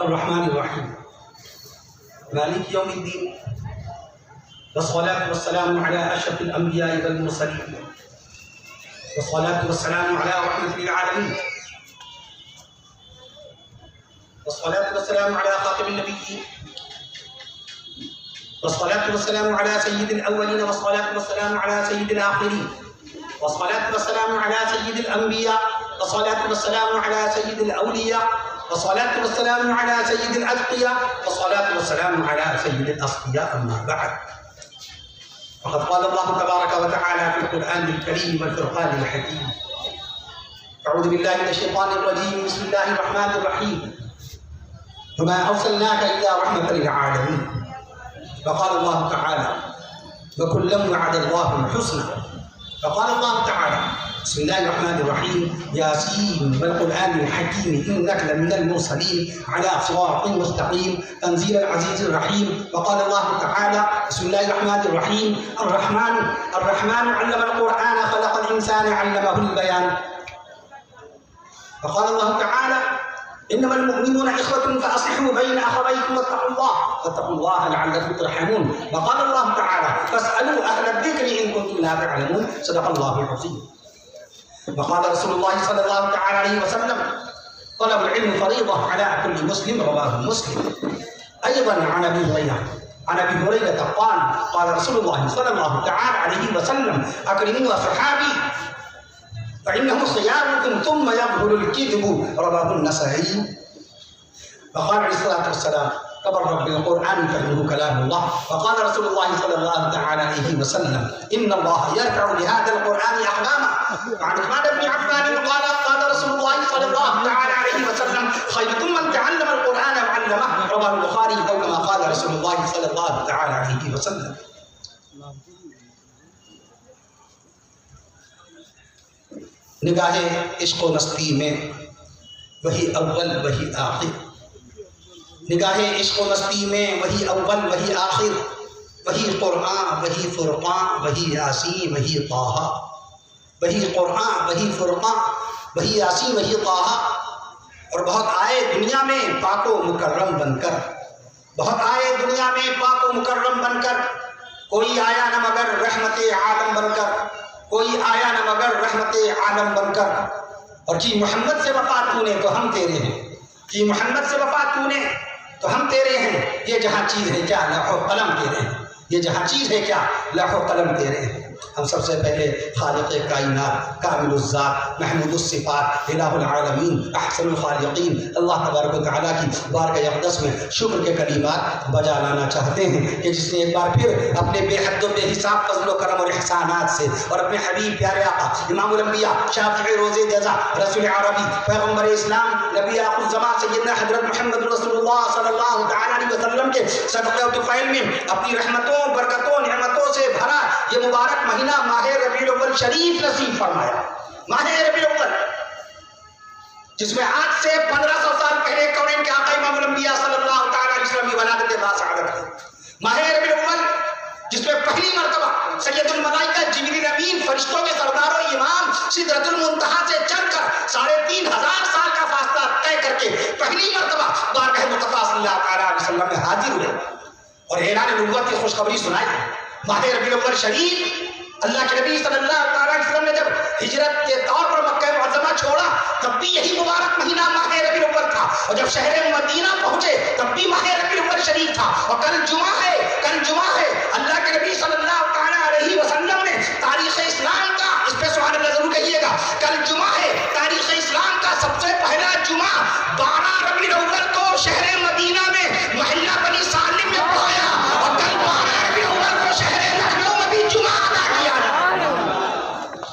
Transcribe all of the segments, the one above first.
الرحمن الرحيم مالك يوم الدين والصلاة والسلام على أشرف الأنبياء والمرسلين والصلاة والسلام على رحمة للعالمين والصلاة والسلام على خاتم النبيين والصلاة والسلام على سيد الأولين والصلاة والسلام على سيد الآخرين والصلاة والسلام على سيد الأنبياء والصلاة والسلام على سيد الأولياء والصلاة والسلام على سيد الأتقياء والصلاة والسلام على سيد الأصفياء. أما بعد، فقد قال الله تبارك وتعالى في القرآن الكريم والفرقان الحكيم: أعوذ بالله من الشيطان الرجيم، بسم الله الرحمن الرحيم، وما أرسلناك إلا رحمة للعالمين. فقال الله تعالى: وكلا وعد الله الحسنى. فقال الله تعالى: بسم الله الرحمن الرحيم، ياسين والقرآن الحكيم إنك لمن المرسلين على صراط مستقيم تنزيل العزيز الرحيم. وقال الله تعالى: بسم الله الرحمن الرحيم، الرحمن علم القرآن خلق الإنسان علمه البيان. وقال الله تعالى: إنما المؤمنون إخوة فأصلحوا بين أخويكم واتقوا الله لعلكم ترحمون. وقال الله تعالى: فاسألوا أهل الذكر إن كنتم لا تعلمون. صدق الله العظيم. وقال رسول الله صلى الله تعالى عليه وسلم: طلب العلم فريضة على كل مسلم. رواه مسلم. أيضا عن أبي هريرة قال رسول الله صلى الله تعالى عليه وسلم: أكرموا أصحابي فإنهم خياركم ثم يظهر الكذب. رواه النسائي. وقال عليه الصلاة والسلام: تبرك بالقرآن فإنه كلام الله. وقال رسول الله صلى الله تعالى عليه وسلم: إن الله يرفع بهذا القرآن أقواما. وعن عثمان بن عفان قال رسول الله صلى الله تعالى عليه وسلم: خيركم من تعلم القرآن وعلمه. رواه البخاري. أو كما قال رسول الله صلى الله تعالى عليه وسلم. نگاہ عشق و مستی میں وہی اول وہی آخر، نگاہ عشق و مستی میں وہی اول وہی آخر، وہی قرآن وہی فرقان وہی یاسین وہی طٰہٰ، وہی قرآن وہی فرقان وہی یاسین وہی طٰہٰ۔ اور بہت آئے دنیا میں پاک و مکرم بن کر، بہت آئے دنیا میں پاک و مکرم بن کر، کوئی آیا نہ مگر رحمت عالم بن کر، کوئی آیا نہ مگر رحمت عالم بن کر۔ اور جی محمد سے وفا تو نے تو ہم تیرے ہیں، جی محمد سے وفا تو نے تو ہم تیرے ہیں، یہ جہاں چیز ہے کیا لوح و قلم تیرے ہیں، یہ جہاں چیز ہے کیا لوح و قلم تیرے ہیں۔ ہم سب سے پہلے خالق کائنات، کامل الذات، محمود الصفات، الہ العالمین، احسن الخالقین اللہ تبارک و تعالیٰ کی بارگاہ اقدس میں شکر کے کلمات بجا لانا چاہتے ہیں کہ جس نے ایک بار پھر اپنے بے حد و بے حساب فضل و کرم اور احسانات سے اور اپنے حبیب پیارے آقا امام الانبیاء شافع روز جزا رسول عربی پیغمبر اسلام نبی آخر الزمان سیدنا حضرت محمد رسول اللہ صلی اللہ تعالیٰ علیہ وسلم کے صدقہ و طفیل میں اپنی رحمتوں برکتوں نعمتوں سے بھرا یہ مبارک مہینہ ماہ ربیع الاول شریف نصیب فرمایا۔ ماہ ربیع الاول جس میں آج سے 1500 سال پہلے کونین کے آقا امام الانبیاء صلی اللہ تعالیٰ علیہ وسلم کی ولادت باسعادت ہے۔ ماہ ربیع الاول جس میں پہلی مرتبہ سید الملائکہ جبریل امین فرشتوں کے سردار و امام سدرۃ المنتہا سے چل کر 3500 سال کا فاصلہ طے کر کے پہلی مرتبہ بارگاہ مصطفیٰ صلی اللہ تعالیٰ علیہ وسلم میں حاضر ہوئے اور اعلان نبوت کی خوشخبری سنائی۔ ماہ ربیع الاول شریف اللہ کے نبی صلی اللہ تعالیٰ علیہ وسلم نے جب ہجرت کے طور پر مکہ معظمہ چھوڑا تب بھی یہی مبارک مہینہ ماہ ربیع الاول تھا، اور جب شہر مدینہ پہنچے تب بھی ماہ ربیع الاول شریف تھا۔ اور کل جمعہ ہے اللہ کے نبی صلی اللہ تعالیٰ علیہ وسلم نے تاریخ اسلام کا، اس پہ سبحان اللہ ضرور کہیے گا، کل جمعہ ہے تاریخ اسلام کا سب سے پہلا جمعہ 12 ربیع الاول کو شہر مدینہ میں محلہ بنی سالم میں پڑھایا، اور کل 12 ربیع الاول کو شہر لکھنؤ میں بھی جمعہ ادا کیا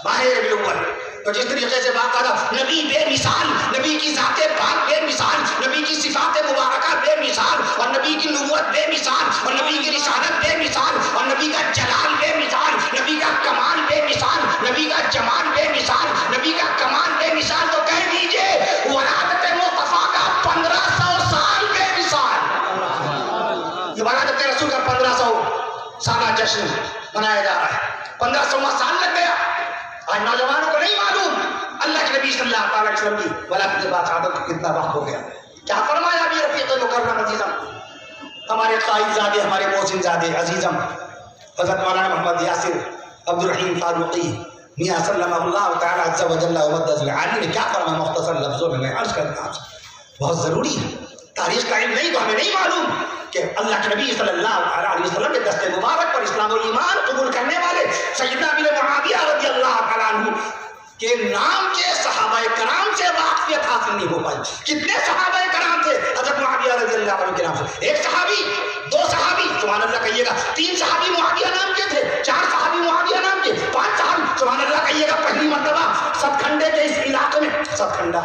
ماہ ربیع الاول۔ تو جس طریقے سے بات کرا نبی بے مثال، نبی کی ذات پاک بے مثال، نبی کی صفات مبارکہ بے مثال، اور نبی کی نبوت بے مثال، اور نبی کی رسالت بے مثال، اور نبی کا جلال بے مثال، نبی کا کمال بے مثال، نبی کا جمال بے مثال، نبی کا کمال بے مثال، تو کہہ دیجئے ولادت مصطفیٰ کا 1500 سال بے مثال۔ یہ ولادت رسول کا 1500 سالہ جشن منایا جا رہا ہے، 1500واں سال لگ گیا۔ آج نوجوانوں کو نہیں معلوم اللہ کے نبی صلی اللہ علیہ وسلم کی ولادت باسعادت کو کتنا وقت ہو گیا۔ کیا فرمایا ابھی رفیق فائز زادے ہمارے محسن زادے عزیزم حضرت مولانا محمد یاسر عبد الرحیم فاروقی میاں سلم اللہ تعالیٰ عز و جل ومجد العالی نے کیا فرمایا مختصر لفظوں میں عرض کرتا ہوں. بہت ضروری ہے، تاریخ کا علم نہیں تو ہمیں نہیں معلوم کہ اللہ کے نبی صلی اللہ علیہ وسلم کے دست مبارک پر اسلام و ایمان قبول کرنے والے سیدنا ابن معاویہ رضی اللہ تعالیٰ عنہ کے نام کے صحابہ کرام سے واقفیت حاصل نہیں ہو پائی. کتنے صحابہ کرام تھے حضرت معاویہ رضی اللہ عنہ کے نام سے؟ ایک صحابی، دو صحابی، سبحان اللہ کہیے گا، تین صحابی معاویہ نام کے تھے، چار صحابی معاویہ نام کے، پانچ صحابی، سبحان اللہ کہیے گا. پہلی مرتبہ سب کھنڈے کے اس علاقے میں، سب کھنڈا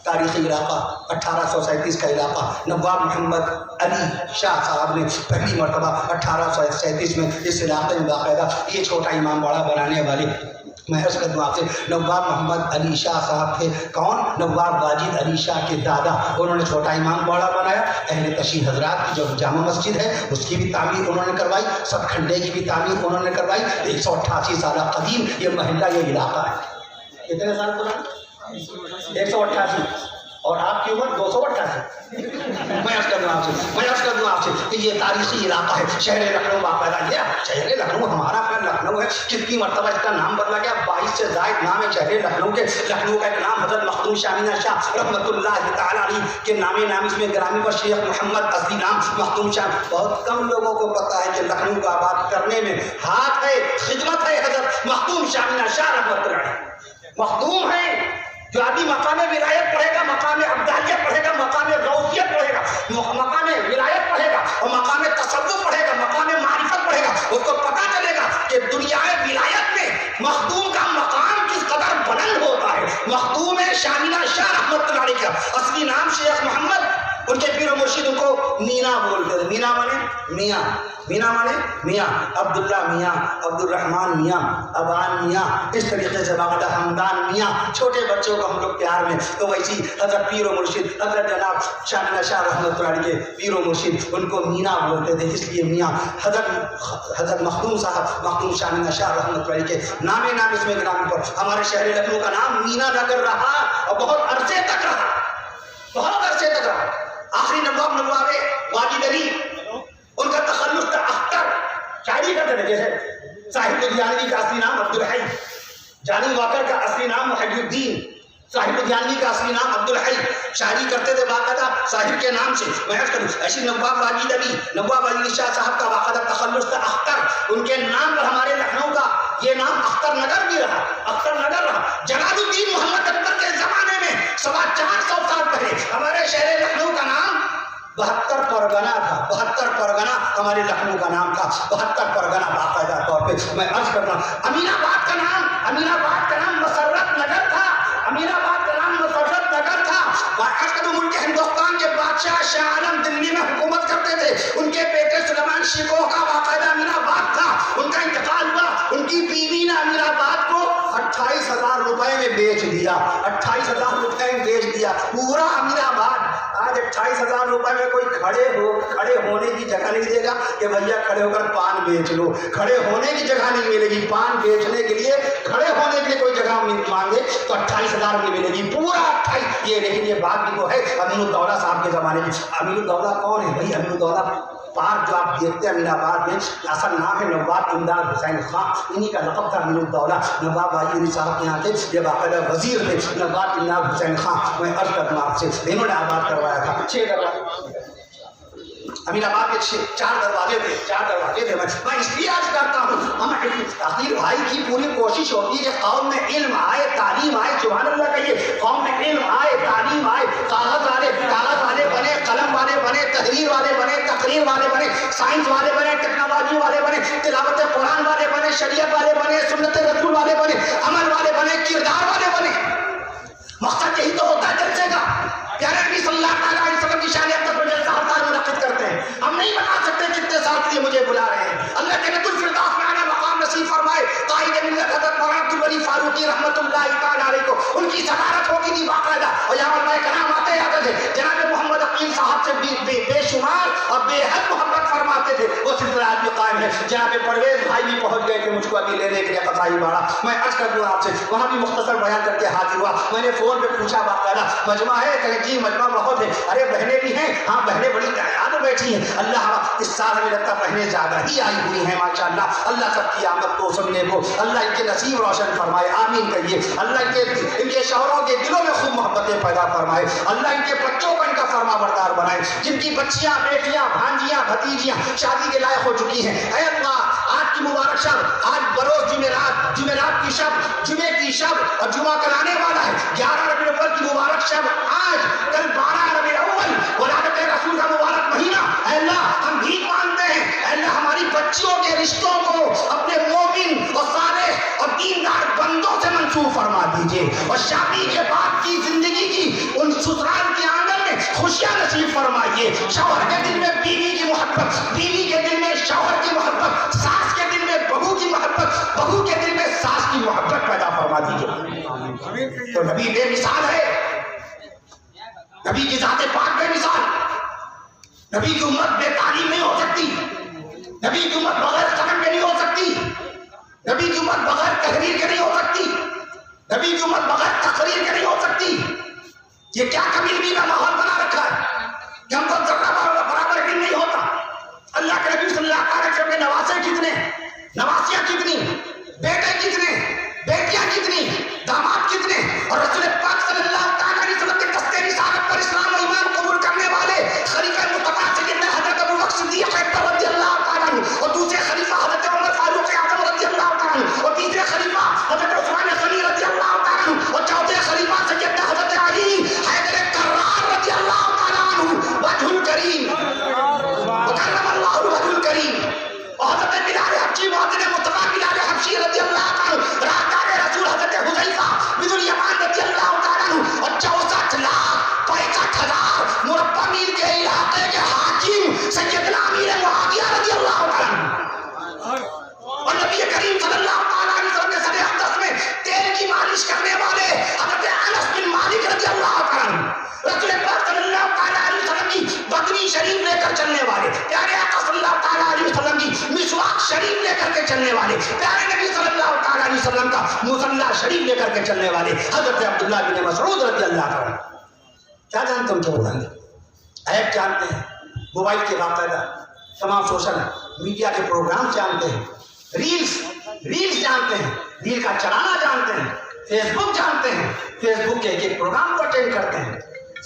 تاریخی علاقہ 1837 کا علاقہ، نواب محمد علی شاہ صاحب نے پہلی مرتبہ 1837 میں اس علاقے میں باقاعدہ یہ چھوٹا امام باڑہ بنانے والے، میں عرض کر دوں آپ سے، نواب محمد علی شاہ صاحب تھے. کون؟ نواب واجد علی شاہ کے دادا. انہوں نے چھوٹا امام باڑہ بنایا. اہل تشیع حضرات کی جو جامع مسجد ہے اس کی بھی تعمیر انہوں نے کروائی، سب کھنڈے کی بھی تعمیر انہوں نے کروائی. 188 سالہ قدیم یہ محلہ، یہ علاقہ ہے. کتنے سال پرانا؟ 188. اور آپ کی عمر 288. میں عرض کر دوں آپ سے کہ یہ تاریخی علاقہ ہے. شہر لکھنؤ باقاعدہ، یہ شہر لکھنؤ ہمارا اپنا لکھنؤ ہے. کتنی مرتبہ اس کا نام بدلا گیا، 22 سے زائد نام ہے شہر لکھنؤ کے. لکھنؤ کا ایک نام حضرت مخدوم شاہ امینہ شاہ رحمۃ اللہ تعالیٰ علیہ کے نام اس میں گرامی پر شیخ محمد اصلی نام مخدوم شاہ. بہت کم لوگوں کو پتا ہے کہ لکھنؤ کو آباد کرنے میں ہاتھ ہے، خدمت ہے حضرت مخدوم شاہ امینہ شاہ رحمۃ اللہ علیہ. مخدوم ہے جو آدمی مقام ولایت پڑھے گا، مقام ابدالیت پڑھے گا، مقام غوثیت پڑھے گا، مقام ولایت پڑھے گا اور مقام تصوف پڑھے گا، مقام معرفت پڑھے گا، اس کو پتہ چلے گا کہ دنیا ولایت میں مخدوم کا مقام کس قدر بلند ہوتا ہے. مخدوم شاہ امینہ شاہ رحمۃ اللہ علیہ کا اصلی نام شیخ محمد، ان کے پیر و مرشد ان کو مینا بولتے تھے. مینا مانے میاں، مینا مانے میاں، عبداللہ میاں، عبد الرحمان میاں، ابان میاں، اس طریقے سے باقاعدہ حمدان میاں. چھوٹے بچوں کو ہم لوگ پیار میں تو ویسی حضرت پیر و مرشد حضرت جناب شاہ امینہ شاہ رحمۃ اللہ علیہ کے پیر و مرشد ان کو مینا بولتے تھے، اس لیے میاں. حضرت مخدوم صاحب مخدوم شاہ امینہ شاہ رحمۃ اللہ علیہ کے نام اس میں گرامی پر ہمارے شہر لکھنؤ کا نام مینا نگر رہا اور بہت عرصے تک رہا، بہت عرصے تک رہا. آخری نواب واجد علی ان کا تخلص تھا اختر، شاعری کرتے تھے. جیسے صاحب دیانوی کا اصلی نام عبد الحی، جانی واکر کا اصلی نام محی الدین، صاحب دیانوی کا اصلی نام عبد الحی. شاعری کرتے تھے باقاعدہ صاحب کے نام سے. میں عرض کروں ایسی نواب واجد علی شاہ صاحب کا باقاعدہ تخلص تھا اختر. ان کے نام پر ہمارے لکھنؤ کا یہ نام اختر نگر بھی رہا، اختر نگر رہا. جلال الدین محمد اکبر کے زمانے میں 450 سال پہلے ہمارے شہر لکھنؤ کا نام 72 پرگنا تھا. 72 پرگنا ہمارے لکھنؤ کا نام تھا، 72 پرگنا باقاعدہ طور پہ. میں عرض کرتا ہوں امین آباد کا نام مسرت نگر تھا، امین آباد کا نام مسرت نگر تھا. عرض کروں ملک ہندوستان کے بادشاہ شاہ عالم دلی میں حکومت کرتے تھے، ان کے بیٹے سلیمان شیخو کا باقاعدہ امین آباد تھا. ان کا انتقال ہوا، ان کی بیوی نے امین آباد کو 28,000 روپے میں بیچ دیا. 28,000 روپے میں بیچ دیا پورا امین آباد. آج 28,000 روپے میں کوئی کھڑے ہونے کی جگہ نہیں دے گا کہ بھیا کھڑے ہو کر پان بیچ لو. کھڑے ہونے کی جگہ نہیں ملے گی. پان بیچنے کے لیے کھڑے ہونے کے لیے کوئی جگہ مانگے تو 28,000 میں ملے گی پورا 28. یہ لیکن یہ بات بھی تو ہے امین الدولہ صاحب کے زمانے کی. امین الدولہ کون ہے بھائی؟ امین الدولہ پارک جو آپ دیکھتے ہیں امین آباد میں، اصل نام ہے نواب امداد حسین خان، انہی کا لقب تھا امین الدولہ. نواب واجد علی صاحب کے یہاں تھے، یہ باقاعدہ وزیر تھے نواب امداد حسین خان. میں عرض کرتا ہوں آپ سے انہوں نے آباد کروایا تھا 6 دروازے. امین آباد کے 4 دروازے تھے. میں اس لیے عرض کرتا ہوں ہم عقیل بھائی کی پوری کوشش ہوتی ہے کہ قوم میں علم آئے، تعلیم آئے. سبحان اللہ کہیے. قوم میں علم آئے، تعلیم آئے، کاغذ والے بنے، قلم والے بنے، تحریر والے بنے، تقریر والے بنے، سائنس والے بنے، ٹیکنالوجی والے بنے، تلاوت قرآن والے بنے، شریعت والے بنے، سنت رسول والے بنے، عمل والے بنے، کردار والے بنے. مقصد یہی تو ہوتا ہے جلسے کا. پیارے نبی صلی اللہ علیہ وسلم کی شان اقدس پر جلسہ ہر سال منعقد کرتے ہیں. ہم نہیں بتا سکتے کتنے سال کے لیے مجھے بلا رہے ہیں. اللہ جنت الفردوس میں آنا مقام نصیب فرمائے. قائد ملت حضرت مولانا عبد الولی فاروقی رحمۃ اللہ تعالیٰ علیہ کو ان کی صدارت ہوگی تھی باقاعدہ. اور یہاں علماء کرام آتے تھے. جناب محمد عقیل صاحب سے بے شمار اور بے حد محبت فرماتے تھے. وہ سلسلہ آج بھی قائم ہے. جناب پرویز بھائی بھی پہنچ گئے کہ مجھ کو ابھی لینے کے لیے قصائی باڑہ. میں عرض کر دوں آپ سے وہاں بھی مختصر بیان کر کے حاضر ہوا. میں نے فون پہ پوچھا باقاعدہ مجمع ہے کہ جی مجمع بہت ہے. ارے بہنیں بھی ہیں. ہاں بہنیں بڑی تعداد میں بیٹھی ہیں. اللہ اس سال ہمیں لگتا پہلے زیادہ ہی آئی ہوئی ہیں ماشاءاللہ. اللہ سب کی آمد کو سننے کو اللہ ان کے نصیب روشن فرمائے, آمین کہیے. اللہ ان کے شوہروں کے دلوں میں خوب محبتیں پیدا فرمائے. اللہ ان کے بچوں کو ان کا فرما بردار بنائے. جن کی بچیاں, بیٹیاں, بھانجیاں, بھتیجیاں شادی کے لائق ہو چکی ہیں, اے اللہ آج کی مبارک شب, آج بروز جمعرات کی شب, جمعے کی شب, اور جمعہ کرانے والا ہے 11 ربیع الاول کی مبارک شب, آج کل 12 ربیع الاول ولادت رسول کا مبارک مہینہ. اے اللہ ہم بھی مانتے ہیں, اے اللہ ہماری بچیوں کے رشتوں کو اپنے مومن اور صالح اور دیندار بندوں سے منسوخ فرما دیجئے, اور شادی کے بعد کی زندگی کی ان سسرال کے آنگن میں خوشیاں نصیب فرمائیے. شوہر کے دل میں بیوی کی محبت, بیوی کے دل میں شوہر کی محبت, ساس کے دل میں بہو کی محبت, بہو کے دل میں ساس کی محبت پیدا فرما دیجئے. تو نبی بے مثال ہے, نبی کی ذات پاک بے مثال. نبی کی امت بے تعلیم نہیں ہو سکتی, نبی کی امت بغیر قلم کے نہیں ہو سکتی, نبی کی امت بغیر تحریر کے نہیں ہو سکتی, نبی کی امت بغیر تقریر کے نہیں ہو سکتی. یہ کیا کمیونٹی کا ماحول بنا رکھا ہے کہ ہم کو ذرہ برابر بھی نہیں ہوتا. اللہ کے نبی صلی اللہ علیہ وسلم کے نواسے کتنے, نواسیاں کتنی, بیٹے کتنے, بیٹیاں کتنی, داماد کتنے, اور رسول پاک صلی اللہ علیہ وسلم کے دستے رسالت پر اسلام و ایمان قبول کرنے والے خلیفہ مصطفیٰ سیدنا حضرت ابوبکر صدیق اکبر رضی اللہ تعالیٰ عنہ, اور دوسرے خلیفہ حضرت عمر فاروق اعظم رضی اللہ تعالیٰ عنہ, اور تیسرے خلیفہ حضرت عثمان غنی رضی اللہ تعالیٰ عنہ, اور چوتھے خلیفہ سیدنا حضرت علی حیدر کرار رضی اللہ تعالیٰ عنہ, وجہ الکریم وکرم اللہ وجہ الکریم, اور حضرت بلال حبشی معدن مصطفیٰ بلال حبشی رضی اللہ تعالیٰ عنہ, راہدار رسول حضرت حذیفہ بن الیمان رضی اللہ تعالیٰ عنہ, اور 64,65,000 مربع میل کے علاقے کے حاکم سیدنا امیر معاویہ رضی اللہ تعالیٰ عنہ, اور نبی کریم صلی اللہ علیہ وسلم کے سر اقدس میں تیل کی مالش کرنے والے حضرت انس بن مالک رضی اللہ تعالیٰ عنہ, رسول پاک صلی اللہ علیہ وسلم کی بدنی شریف لے کر چلنے والے, پیارے آقا صلی اللہ علیہ وسلم کی مسواک شریف لے کر کے چلنے والے, پیارے نبی صلی اللہ علیہ وسلم کا مصلی شریف لے کر کے چلنے والے حضرت عبداللہ بن مسعود رضی اللہ عنہ. کیا جانتے ہیں ان کے بتائیں گے, ایپ جانتے ہیں, موبائل کے باقاعدہ تمام سوشل میڈیا کے پروگرام جانتے ہیں, ریلز جانتے ہیں, ریل کا چلانا جانتے ہیں, فیس بک جانتے ہیں, فیس بک کے ایک پروگرام کو اٹینڈ کرتے ہیں,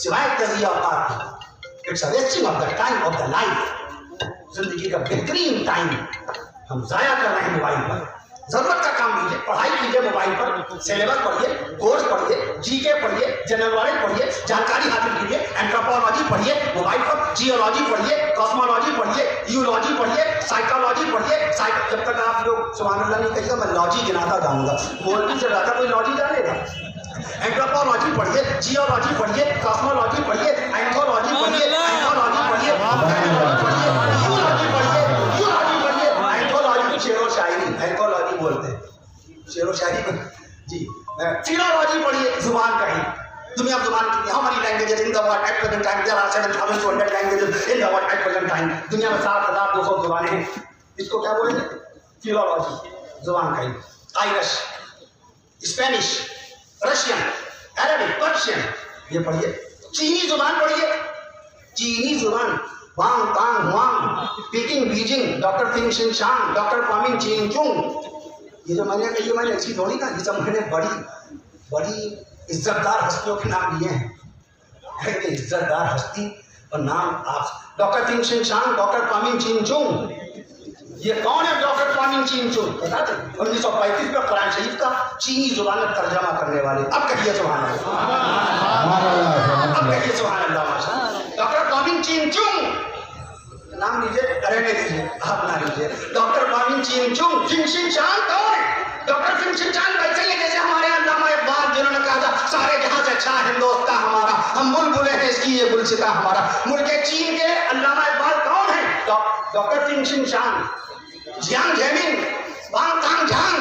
سوائے تجزیہ اوقات. It's a wasting of the time of the life. زندگی کا بہترین ٹائم ہم ضائع کر رہے ہیں موبائل پر. ضرورت کا کام کیجیے, پڑھائی کیجیے موبائل پر, سلیبس پڑھیے, کورس پڑھیے, جی کے پڑھیے, جنرل نالج پڑھیے, جانکاری حاصل کیجیے, اینتھروپولوجی پڑھیے موبائل پر, جیولوجی پڑھیے, کاسمولوجی پڑھیے, یولوجی پڑھیے, سائیکالوجی پڑھیے. جب تک آپ لوگ سبحان اللہ نہیں کہیے گا میں لاجی گناتا جاؤں گا, مولوی سے زیادہ کوئی لاجی جانے گا. اینتھروپولوجی پڑھیے, جیولوجی پڑھیے, کاسمولوجی پڑھیے, اینتھولوجی پڑھیے, اینتھولوجی پڑھیے, یولوجی پڑھیے, اینتھولوجی شعر و شاعری, اینتھولوجی بولتے ہیں شعر و شاعری جی. فلولوجی پڑھیے, زبان کا علم, دنیا زبان کی ہماری languages in the world at present time there are 7,200 languages in the world at present time. دنیا میں 7,200 زبانیں ہیں. اس کو کیا بولیں گے, فلولوجی, زبان کا علم. Irish, Spanish, Russian, Arabic, Persian, یہ پڑھیے. چینی زبان پڑھیے, چینی زبان, وانگ تانگ ہوانگ, پیکنگ بیجنگ, ڈاکٹر فنگ شن شانگ, ڈاکٹر پامنگ چین چونگ. یہ جو میں نے کہی میں نے ایسی تھوڑی نا, یہ سب میں نے بڑی عزت دار ہستیوں کے نام لیے ہیں. عزت دار ہستی اور نام آپ, ڈاکٹر فنگ شن شانگ, ڈاکٹر پامنگ چین چونگ. یہ کون ہے ڈاکٹر پامنگ چین چونگ؟ بتا دیں 1935 میں قرآن شریف کا چینی زبان میں ترجمہ کرنے والے. اب کہیے سبحان اللہ, اب کہیے سبحان اللہ. ڈاکٹر پامنگ چین چونگ نام لیجیے, رہنے دیجیے, آپ نہ لیجیے. ڈاکٹر پامنگ چین چونگ. فنگ شن شانگ کون ہے؟ ڈاکٹر فنگ شن شانگ ویسے ہی جیسے ہمارے علامہ اقبال جنہوں نے کہا تھا سارے جہاں سے اچھا ہندوستان ہمارا, ہم بلبلے ہیں اس کی یہ گلستاں ہمارا. ملک چین کے علامہ اقبال کون ہیں؟ ڈاکٹر فنگ شن شانگ. جیانگ جیمنگ, وانگ تانگ جھانگ,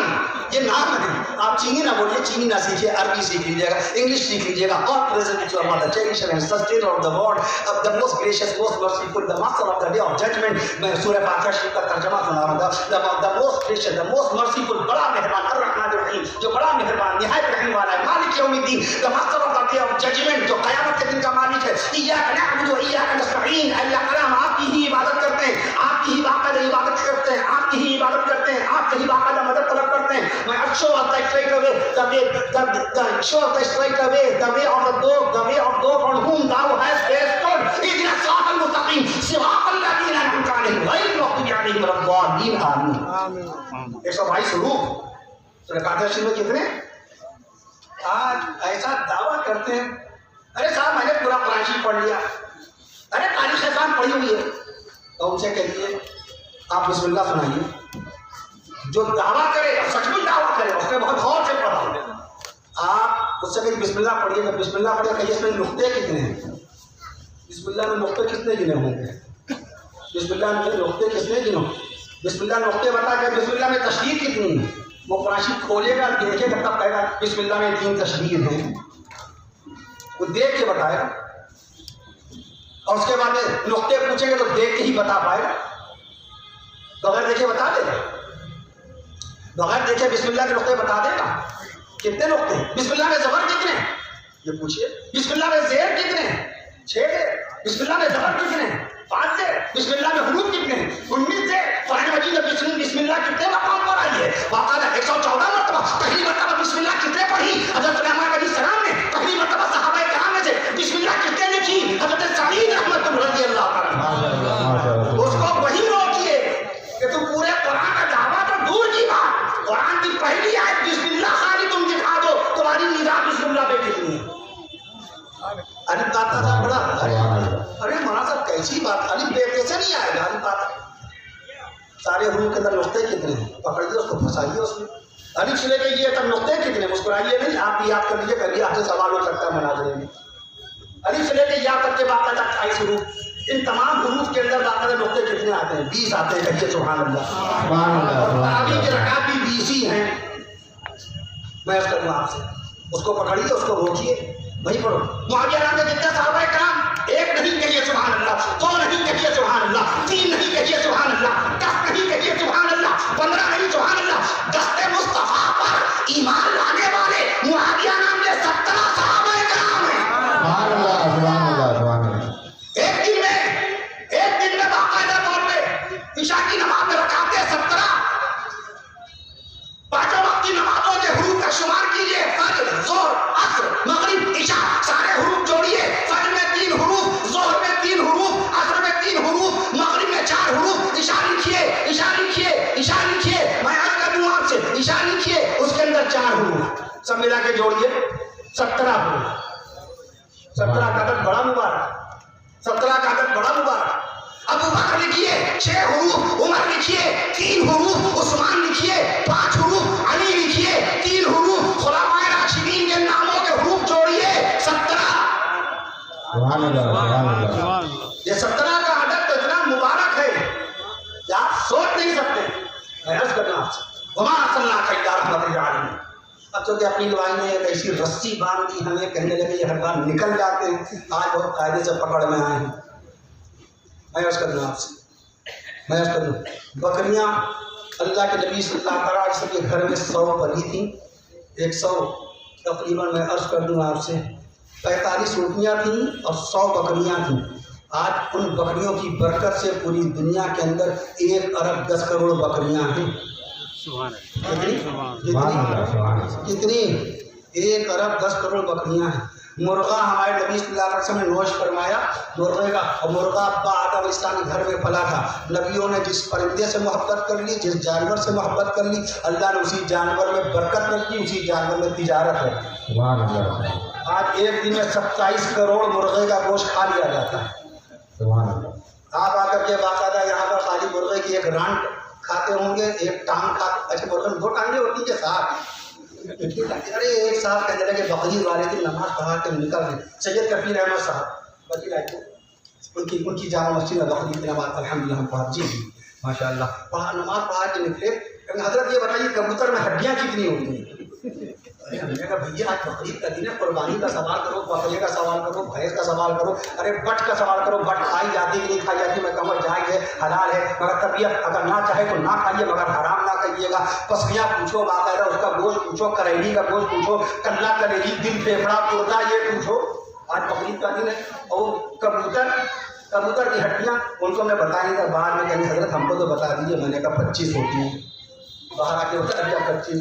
یہ نام ہے. آپ چینی نہ بولیے, چینی نہ سیکھیے, عربی سیکھ لیجیے گا, انگلش سیکھ لیجیے گا. God present your mother, cherisher and sustainer of the world, of the most gracious, most merciful, the master of the day of judgment. میں سورہ فاتحہ شریف کا ترجمہ سنا رہا تھا. The most gracious, the most merciful, بڑا مہربان, الرحمن الرحیم, جو بڑا مہربان, نہایت رحم والا ہے, مالک یوم الدین, the master of the day of judgment, جو قیامت کے دن کا مالک ہے. ایاک نعبد و ایاک نستعین, اللہ تعالیٰ ہم آپ کی ہی عبادت کرتے ہیں, آپ کی the straight way of those on whom thou hast bestowed. اهدنا الصراط المستقيم صراط الذين أنعمت عليهم غير المغضوب عليهم ولا الضالين آمين. 122 حروف رکعت شروع میں کتنے؟ آج ایسا دعویٰ کرتے ہیں ارے صاحب میں نے پورا قرآن شریف پڑھ لیا، ارے تاریخ خان پڑھی ہوئی ہے، تو ان سے کہیے آپ بسم اللہ سنائیے. جو دعویٰ کرے سچ میں دعویٰ کرے اس نے بہت غور سے پڑھا، آپ اس سے کہیں بسم اللہ پڑھیے گا، بسم اللہ پڑھیے کہیے اس میں نقطے کتنے ہیں، بسم اللہ میں نقطے کتنے گنے ہوں گے، بسم اللہ میں نقطے کتنے گنو، بسم اللہ نقطے بتا کے بسم اللہ میں تشدید کتنی ہے، وہ قرآن شریف کھولے گا دیکھے گا تب کہے گا بسم اللہ میں 3 تشدید ہیں، وہ دیکھ کے بتائے گا. اور اس کے بعد نقطے پوچھیں گے تو دیکھ کے ہی بتا پائے گا، بغیر دیکھے بتا دے گا، بغیر دیکھے بسم اللہ کے نقطے بتا دے گا. کتنے نقطے ہیں؟ بسم اللہ میں زبر کتنے ہیں یہ پوچھیے، بسم اللہ میں زیر کتنے ہیں 6 ہے، بسم اللہ میں زبر کتنے ہیں 5 ہے، بسم اللہ میں حروف کتنے ہیں 19 ہے. قرآن مجید میں بسم اللہ کتنے مقام پر آئی ہے؟ باقاعدہ 114 مرتبہ. پہلی مرتبہ بسم اللہ کتنے پڑھی؟ حضرت سلیمان علیہ السلام نے. پہلی مرتبہ صحابہ کرام میں سے بسم اللہ کتنے لکھی؟ حضرت سعید رحمۃ اللہ رضی اللہ عنہ. اس کو وہی روکیے کہ تم پورے قرآن کا دعویٰ تو دور کی بات، قرآن کی پہلی آیت بسم اللہ خالی تم دکھا دو، تمہاری نگاہ بسم اللہ پہ کتنی ہے؟ ارے داتا صاحب بڑا ارے مولانا صاحب کیسی بات، خالی بے کیسے نہیں آئے گا بات. سارے حروف کے اندر نقطے کتنے ہیں پکڑیے اس کو پھنسائیے اس میں. الف سے لے کے یہ تک نقطے کتنے، مسکرائیے نہیں، آپ بھی یاد کر لیجیے، کبھی آپ سے سوال ہو سکتا ہے مناظرے میں. الف سے لے کے یا تک کے باقاعدہ 28 حروف، ان تمام حروف کے اندر باقاعدہ نقطے کتنے آتے ہیں؟ 20 آتے ہیں. کہیے سبحان اللہ. اور تراویح کی رکعت بھی 20 ہی ہیں. میں اس کروں آپ سے اس کو پکڑیے، اس کو روکیے، وہیں پڑھو. معاویہ نام کے کتنے صحابہ کرام؟ 1 نہیں کہیے سبحان اللہ، 2 نہیں کہیے سبحان اللہ، 3 نہیں کہیے سبحان اللہ، 10 نہیں کہیے سبحان اللہ، 15 نہیں سبحان اللہ. دست مصطفیٰ پر ایمان لانے والے معاویہ نام کے 17 صحابہ کرام ہیں. سبحان اللہ سبحان اللہ سبحان اللہ. ایک دن میں باقاعدہ طور پہ عشاء کی نماز میں رکعتیں 17، 5 وقت کی نمازوں کے حروف کا شمار کیجئے. فجر، ظہر، عصر، مغرب، عشاء، سارے حروف جوڑیے. فجر میں 3 حروف، ظہر میں 3 حروف، عصر میں 3 حروف، مغرب میں 4 حروف. عشاء لکھیے، عشاء لکھیے، عشاء لکھیے. میں عرض کر دوں آپ سے عشاء لکھیے، اس کے اندر 4 حروف سب ملا کے جوڑیے 17 حروف. 17 کا عدد بڑا مبارک، 17 کا عدد بڑا مبارک. ابو بکر لکھیے 6 حروف، عمر لکھیے 3 حروف، عثمان لکھیے 5 حروف، علی لکھیے 3 حروف. خلفائے راشدین کے ناموں کے حروف جوڑیے 17. سبحان اللہ سبحان اللہ. یہ 17 کا عدد تو اتنا مبارک ہے کہ آپ سوچ نہیں سکتے. میں عرض کرنا آپ سے وما ارسلناک الا رحمۃ للعالمین. اب چونکہ اپنی لوائی نے ایک ایسی رسی باندھ دی ہمیں، کہنے لگے یہ ہر بار نکل جاتے ہیں، آج بہت قاعدے سے پکڑ میں آئے ہیں. میں عرض کروں آپ سے، میں عرض کروں بکریاں اللہ کے نبی صلی اللہ علیہ وسلم کے گھر میں 100 پلی تھیں، 100 تقریباً. میں عرض کر دوں آپ سے 45 اونٹیاں تھیں اور 100 بکریاں تھیں. آج ان بکریوں کی برکت سے پوری دنیا کے اندر 1 ارب 10 کروڑ بکریاں ہیں. کتنی 1 ارب 10 کروڑ بکریاں ہیں. مرغا ہمارے نبی صلی اللہ علیہ وسلم نے نوش فرمایا مرغے کا، اور مرغا ابا آدم اسلامی گھر میں پلا تھا. نبیوں نے جس پرندے سے محبت کر لی، جس جانور سے محبت کر لی، اللہ نے اسی جانور میں برکت رکھی، اسی جانور میں تجارت ہے. سبحان اللہ. آج ایک دن میں 27 کروڑ مرغے کا گوشت کھا لیا جاتا ہے. سبحان اللہ. آپ آ کر کے باقاعدہ یہاں پر خالی مرغے کی 1 رانٹ کھاتے ہوں گے، 1 ٹانگ کھاتے. اچھا مرغے میں 2 ٹانگیں ہوتی ہیں صاحب. ارے ایک صاحب کہنے لگے بقرعید والے دن نماز پڑھا کے نکل گئے. سید کفیل احمد صاحب وکیل آئے ان کی جامع مسجد میں بقرعید کی نماز الحمدللہ ہم پڑھا. جی ماشاء اللہ پڑھا، نماز پڑھا کے نکلے. حضرت یہ بتائیے کبوتر میں ہڈیاں کتنی ہوتی ہیں؟ ہم نے کہا بھیا آج بقرعید کا دن ہے، قربانی کا سوال کرو، بکرے کا سوال کرو، بھینس کا سوال کرو. ارے بٹ کا سوال کرو، بٹ کھائی جاتی کہ نہیں کھائی جاتی؟ میں کہوں جائز ہے، حلال ہے، مگر طبیعت اگر نہ چاہے تو نہ کھائیے، مگر حرام نہ کھائیے گا. پسلیاں پوچھو، باقاعدہ اس کا گوشت پوچھو، کریلی کا گوشت پوچھو، کلہ کلیجی، دل پھیپڑا گردہ یہ پوچھو. آج بقرعید کا دن ہے. اور کبوتر کی ہڈیاں ان کو میں بتا نہیں تھا، بعد میں کہیں حضرت ہم کو تو بتا دیجیے. میں نے کہا 25 ہوتی ہیں. باہر آ کے بتا دیا کچی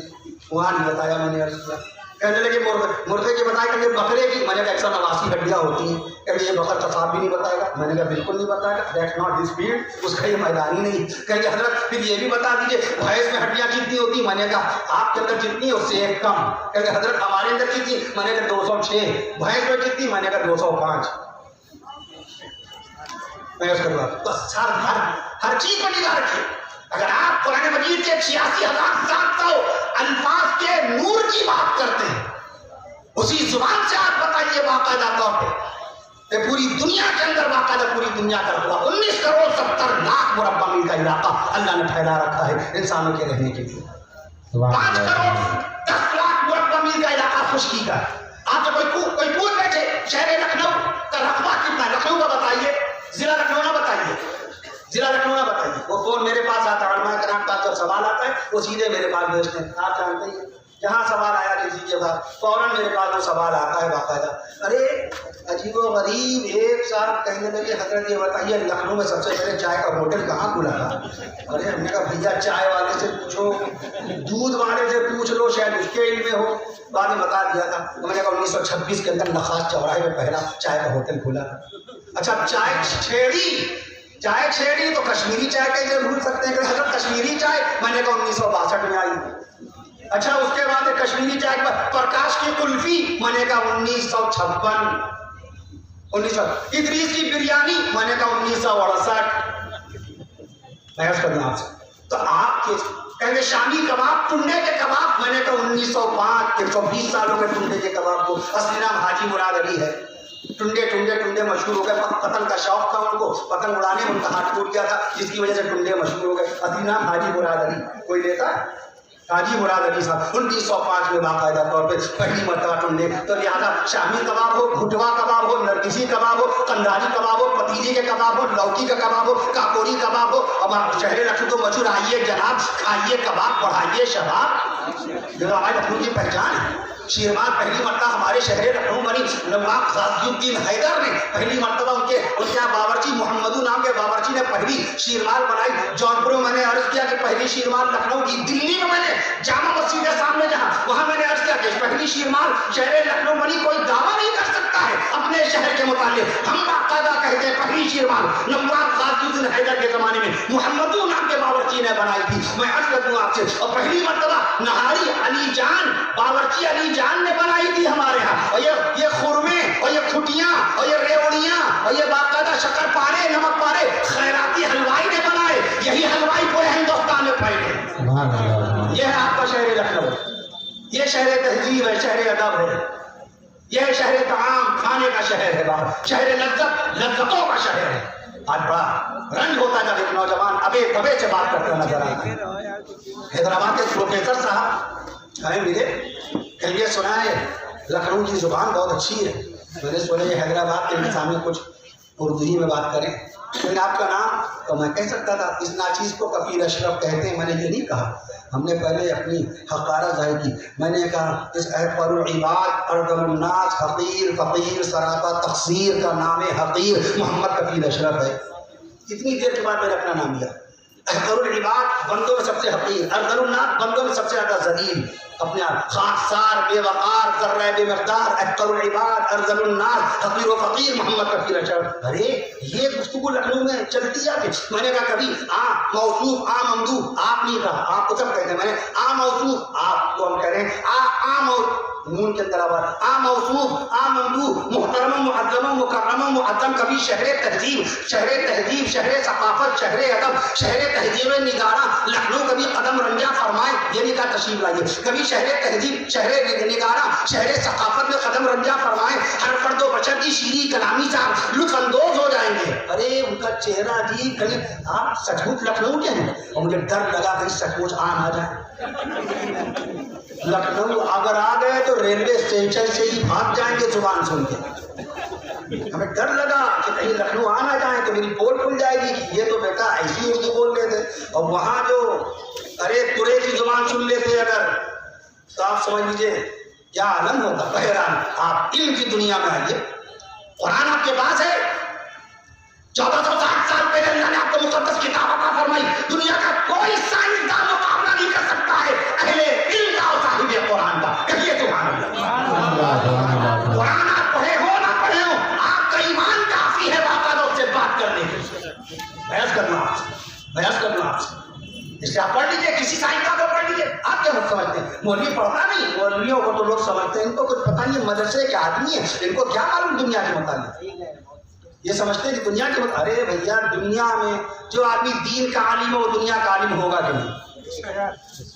وہاں نہیں بتایا میں نے عرض کیا کہنے لگے مردے کی بتایا کہ بکرے کی میں نے کہا 189 ہڈیاں ہوتی ہیں کہ یہ بکر تصاب بھی نہیں بتائے گا میں نے کہا بالکل نہیں بتائے گا دیٹس ناٹ ہز فیلڈ اس کا یہ میدان ہی نہیں کہیں کہ حضرت پھر یہ بھی بتا دیجیے بھینس میں ہڈیاں کتنی ہوتی میں نے کہا آپ کے اندر جتنی اس سے ایک کم کہیں کہ حضرت ہمارے اندر کتنی میں نے کہا 206 بھینس میں کتنی میں نے کہا 205 میں اس کے بعد بس ہر چیز پر نگاہ رکھیے اگر آپ قرآن مجید کے 86,700 الفاظ کے نور کی بات کرتے ہیں اسی زبان سے آپ بتائیے باقاعدہ طور پہ کہ پوری دنیا کے اندر باقاعدہ پوری دنیا کا رقبہ 19 کروڑ 70 لاکھ مربع میل کا علاقہ اللہ نے پھیلا رکھا ہے انسانوں کے رہنے کے لیے 5 کروڑ 10 لاکھ مربع میل کا علاقہ خشکی کا آپ سے کوئی پوچھ بیٹھے شہر لکھنؤ کا رقبہ کتنا ہے لکھنؤ کا بتائیے ضلع لکھنؤ نہ بتائیے ضلع لکھنؤ نہ بتائیے وہ فون میرے پاس آتا ہے علماء کرام کا جب سوال آتا ہے وہ سیدھے میرے پاس بھیجتے ہیں آپ جانتے ہیں جہاں سوال آیا کسی کے بعد فوراً میرے پاس وہ سوال آتا ہے باقاعدہ ارے عجیب و غریب ایک ساتھ کہنے لگے حضرت یہ بتائیے لکھنؤ میں سب سے پہلے چائے کا ہوٹل کہاں کھلا تھا ارے ہم نے کہا بھیا چائے والے سے پوچھو دودھ والے سے پوچھ لو شاید اس کے علم میں ہو بعد میں بتا دیا تھا میں نے کہا 1926 کے اندر نخاس چوراہے میں پہلا چائے کا ہوٹل کھلا اچھا چائے چھیڑی تو کشمیری چائے کیسے بھول سکتے ہیں کہ حضرت کشمیری چائے میں نے کہا 1962 میں آئی اچھا اس کے بعد کشمیری چائے پر پرکاش کی کلفی میں نے کہا 1956 ادریس کی بریانی میں نے کہا 1968 میں اس کا نام سے تو آپ کے کہیں شامی کباب ٹنڈے کے کباب میں نے کہا 1905 120 سالوں میں ٹنڈے کے کباب کو اصلی نام حاجی مراد علی ہے ٹنڈے مشہور ہو گئے پتنگ کا شوق تھا ان کو پتنگ اڑانے میں ان کا ہاتھ ٹوٹ گیا تھا جس کی وجہ سے ٹنڈے مشہور ہو گئے اصلی نام حاجی مراد علی کوئی لیتا ہے حاجی مراد علی صاحب 1905 میں باقاعدہ طور پہ پہلی مرتبہ ٹنڈے تو لہٰذا شامی کباب ہو بھٹوا کباب ہو نرگسی کباب ہو قنداری کباب ہو پتیجے کے کباب ہو لوکی کا کباب ہو کاکوری کباب ہو اب آپ شہر لکھنؤ تو مشہور آئیے جناب کھائیے کباب بڑھائیے شباب جو ہمارے لکھنؤ کی پہچان ہے شیرمال پہلی مرتبہ ہمارے شہر لکھنؤ بنی نواب غازی الدین حیدر نے پہلی مرتبہ ان کے باورچی محمدو نام کے باورچی نے پہلی شیرمال بنائی جونپور میں نے عرض کیا کہ پہلی شیرمال لکھنؤ کی دلی میں میں نے جامع مسجد کے سامنے جہاں وہاں میں نے عرض کیا کہ پہلی شیرمال شہر لکھنؤ بنی کوئی دعویٰ نہیں کر سکتا ہے اپنے شہر کے متعلق ہم باقاعدہ کہتے ہیں پہلی شیرمال نواب غازی الدین حیدر کے زمانے میں محمدو نام کے باورچی نے بنائی تھی میں عرض کر دوں آپ سے اور پہلی مرتبہ نہاری علی جان باورچی علی جان نے بنائی تھی ہمارے یہاں اور یہ خورمے اور یہ کھٹیاں اور یہ ریوڑیاں اور یہ باقاعدہ شکر پارے نمک پارے خیراتی حلوائی نے بنائے یہی حلوائی پورے ہندوستان میں پھیلے یہ ہے آپ کا شہر لکھنؤ یہ شہر تہذیب ہے شہر ادب ہے یہ شہر طعام کھانے کا شہر ہے شہر لذتوں کا شہر ہے آج بڑا رنج ہوتا ہے جب ایک نوجوان ابے تبے سے بات کرتے نظر آتے ہیں حیدرآباد کے پروفیسر صاحب ہمیں ملے کہ یہ سنا ہے لکھنؤ کی زبان بہت اچھی ہے میں نے سنا یہ حیدرآباد کے سامنے کچھ اردو ہی میں بات کریں لیکن آپ کا نام تو میں کہہ سکتا تھا اس ناچیز کو کفیل اشرف کہتے ہیں میں نے یہ نہیں کہا ہم نے پہلے اپنی حقارت ظاہر کی میں نے کہا اس احفر العباد اردم الناس حقیر فقیر سراپا تقصیر کا نام حقیر محمد کفیل اشرف ہے اتنی دیر کے بعد میں نے اپنا نام لیا احفر العباد بندوں میں سب سے حقیر اردم الناس بندوں میں سب سے زیادہ ذلیل اپنے آپ خاکسار بے وقار ذرہ بے مقدار احقر العباد ارذل الناس حقیر و فقیر محمد کفیل اشرف ارے یہ گفتگو لکھنؤ میں چلتی ہے میں نے کہا کبھی موصوف ممدوح آپ نہیں کہا آپ کو سب کہتے ہیں میں نے موصوف آپ کو ہم کہہ رہے ہیں نون کے اندر موصوف ممدوح محترم معظم مکرم معظم کبھی شہر تہذیب شہر ثقافت شہر ادب شہر تہذیب نگارہ لکھنؤ کبھی قدم رنجا فرمائے یہ نہیں کہا تشریف لائیے کبھی شہر تہذیب شہر نگارہ شہر ثقافت میں قدم رنجا فرمائے ہر فرد و بشر کی شیریں کلامی سے آپ لطف اندوز ہو جائیں گے ارے ان کا چہرہ جی کہیں آپ سچ مچ لکھنؤ کے ہیں اور مجھے ڈر لگا کہ سچ مچ آن آ جائے لکھنؤ اگر آ گئے تو ریلوے اسٹیشن سے ہی بھاگ جائیں گے زبان سن کے ہمیں ڈر لگا کہ کہیں لکھنؤ آ نہ جائیں تو میری پول کھل جائے گی کہ یہ تو بیٹا ایسی اردو بول رہے تھے اور وہاں جو ارے ترے کی زبان سن لیتے اگر تو آپ سمجھ لیجیے کیا عالم ہوتا بہرحال آپ علم کی دنیا میں آئیے قرآن آپ کے پاس ہے 1460 سال پہلے اللہ نے آپ کو مقدس کتاب عطا فرمائی دنیا کا کوئی سائنسدان مقابلہ نہیں کر سکتا بحث کرنا آپ سے، بحث کرنا آپ سے۔ اس سے آپ پڑھ لیجیے، کسی سائنسداں کو پڑھ لیجیے، آپ کیا سمجھتے ہیں؟ مولوی پڑھتا نہیں، مولویوں کو تو لوگ سمجھتے ہیں ان کو کچھ پتہ نہیں، مدرسے کے آدمی ہیں، ان کو کیا معلوم دنیا کے متعلق، یہ سمجھتے ہیں کہ دنیا کے متعلق۔ ارے بھیا دنیا میں جو آدمی دین کا عالم ہے وہ دنیا کا عالم ہوگا کہ نہیں؟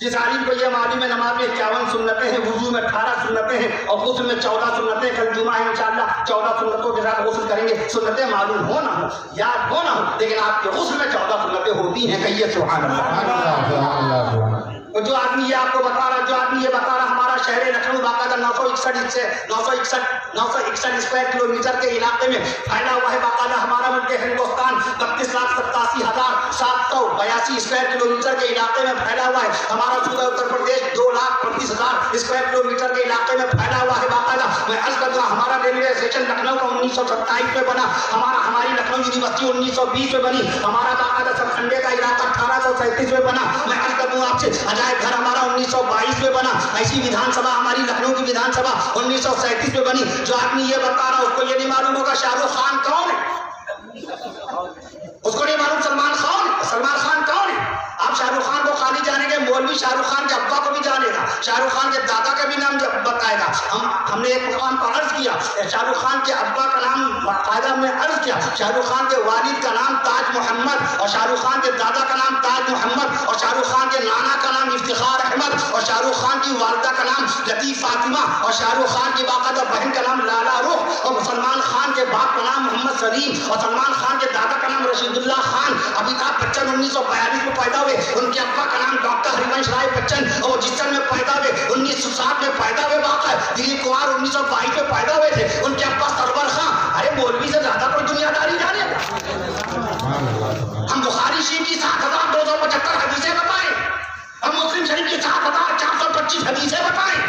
جس عالم کو یہ معلوم ہے نماز میں 51 سنتیں ہیں، وضو میں 18 سنتیں ہیں اور غسل میں 14 سنتیں، کل جمعہ ہے انشاءاللہ 14 سنتوں کے ساتھ غسل کریں گے، سنتیں معلوم ہو نہ ہو، یاد ہو نہ ہو، لیکن آپ کے غسل میں 14 سنتیں ہوتی ہیں، کہیے سبحان اللہ۔ سبحان اللہ سبحان اللہ سبحان اللہ۔ اور جو آدمی یہ آپ کو بتا رہا ہے، جو آدمی یہ بتا رہا ہمارا شہر لکھنؤ باقاعدہ 961 اسکوائر کلومیٹر کے علاقے میں پھیلا ہوا ہے، باقاعدہ ہمارا ملک ہندوستان 32,87,782 اسکوائر کلومیٹر کے علاقے میں پھیلا ہوا ہے، ہمارا صوبہ اتر پردیش 2,35,000 اسکوائر کلومیٹر کے علاقے میں پھیلا ہوا ہے، باقاعدہ میں عرض کرتا ہوں ہمارا ریلوے اسٹیشن لکھنؤ کا 1927 میں بنا، ہماری لکھنؤ یونیورسٹی 1920 میں بنی، ہمارا باقاعدہ سب خنڈے کا علاقہ 1837 میں بنا، میں عرض کرتا ہوں آپ سے عجائب گھر ہمارا 1922 میں بنا، ایسی ویدھان سبھا ہماری لکھنؤ کی ویدھان سبھا 1937 میں بنی۔ جو آدمی یہ بتا رہا اس کو یہ نہیں معلوم ہوگا شاہ رخ خان کون ہے، اس کو نہیں معلوم سلمان خان کون ہے۔ آپ شاہ رخ خان کو خالی جانیں گے، مولوی شاہ رخ خان کے ابا کو بھی جانے گا، شاہ رخ خان کے دادا کا بھی نام بتائے گا۔ ہم نے ایک مقام پر عرض کیا شاہ رخ خان کے ابا کا نام باقاعدہ میں عرض کیا، شاہ رخ خان کے والد کا نام تاج محمد اور شاہ رخ خان کے دادا کا نام تاج محمد اور شاہ رخ خان کے نانا کا نام افتخار احمد اور شاہ رخ خان کی والدہ کا نام لطیف فاطمہ اور شاہ رخ خان کی باقاعدہ بہن کا نام لالا رخ اور سلمان خان کے باپ کا نام محمد سلیم اور سلمان خان کے دادا کا نام رشید اللہ خان۔ امیتابھ بچن 1942 میں پیدا ہوئے، ان کے ابا کا نام ڈاکٹر ہریونش رائے بچن اور وہ جس سن میں پیدا ہوئے 1907 میں پیدا ہوئے، واقع دلیپ کمار 1922 میں پیدا ہوئے تھے، ان کے ابا سرور خان۔ ارے مولوی سے زیادہ کوئی دنیا داری جانے گا؟ ہم بخاری شریف کی 7,275 حدیثیں بتائیں، ہم مسلم شریف کی 7,425 حدیثیں بتائیں،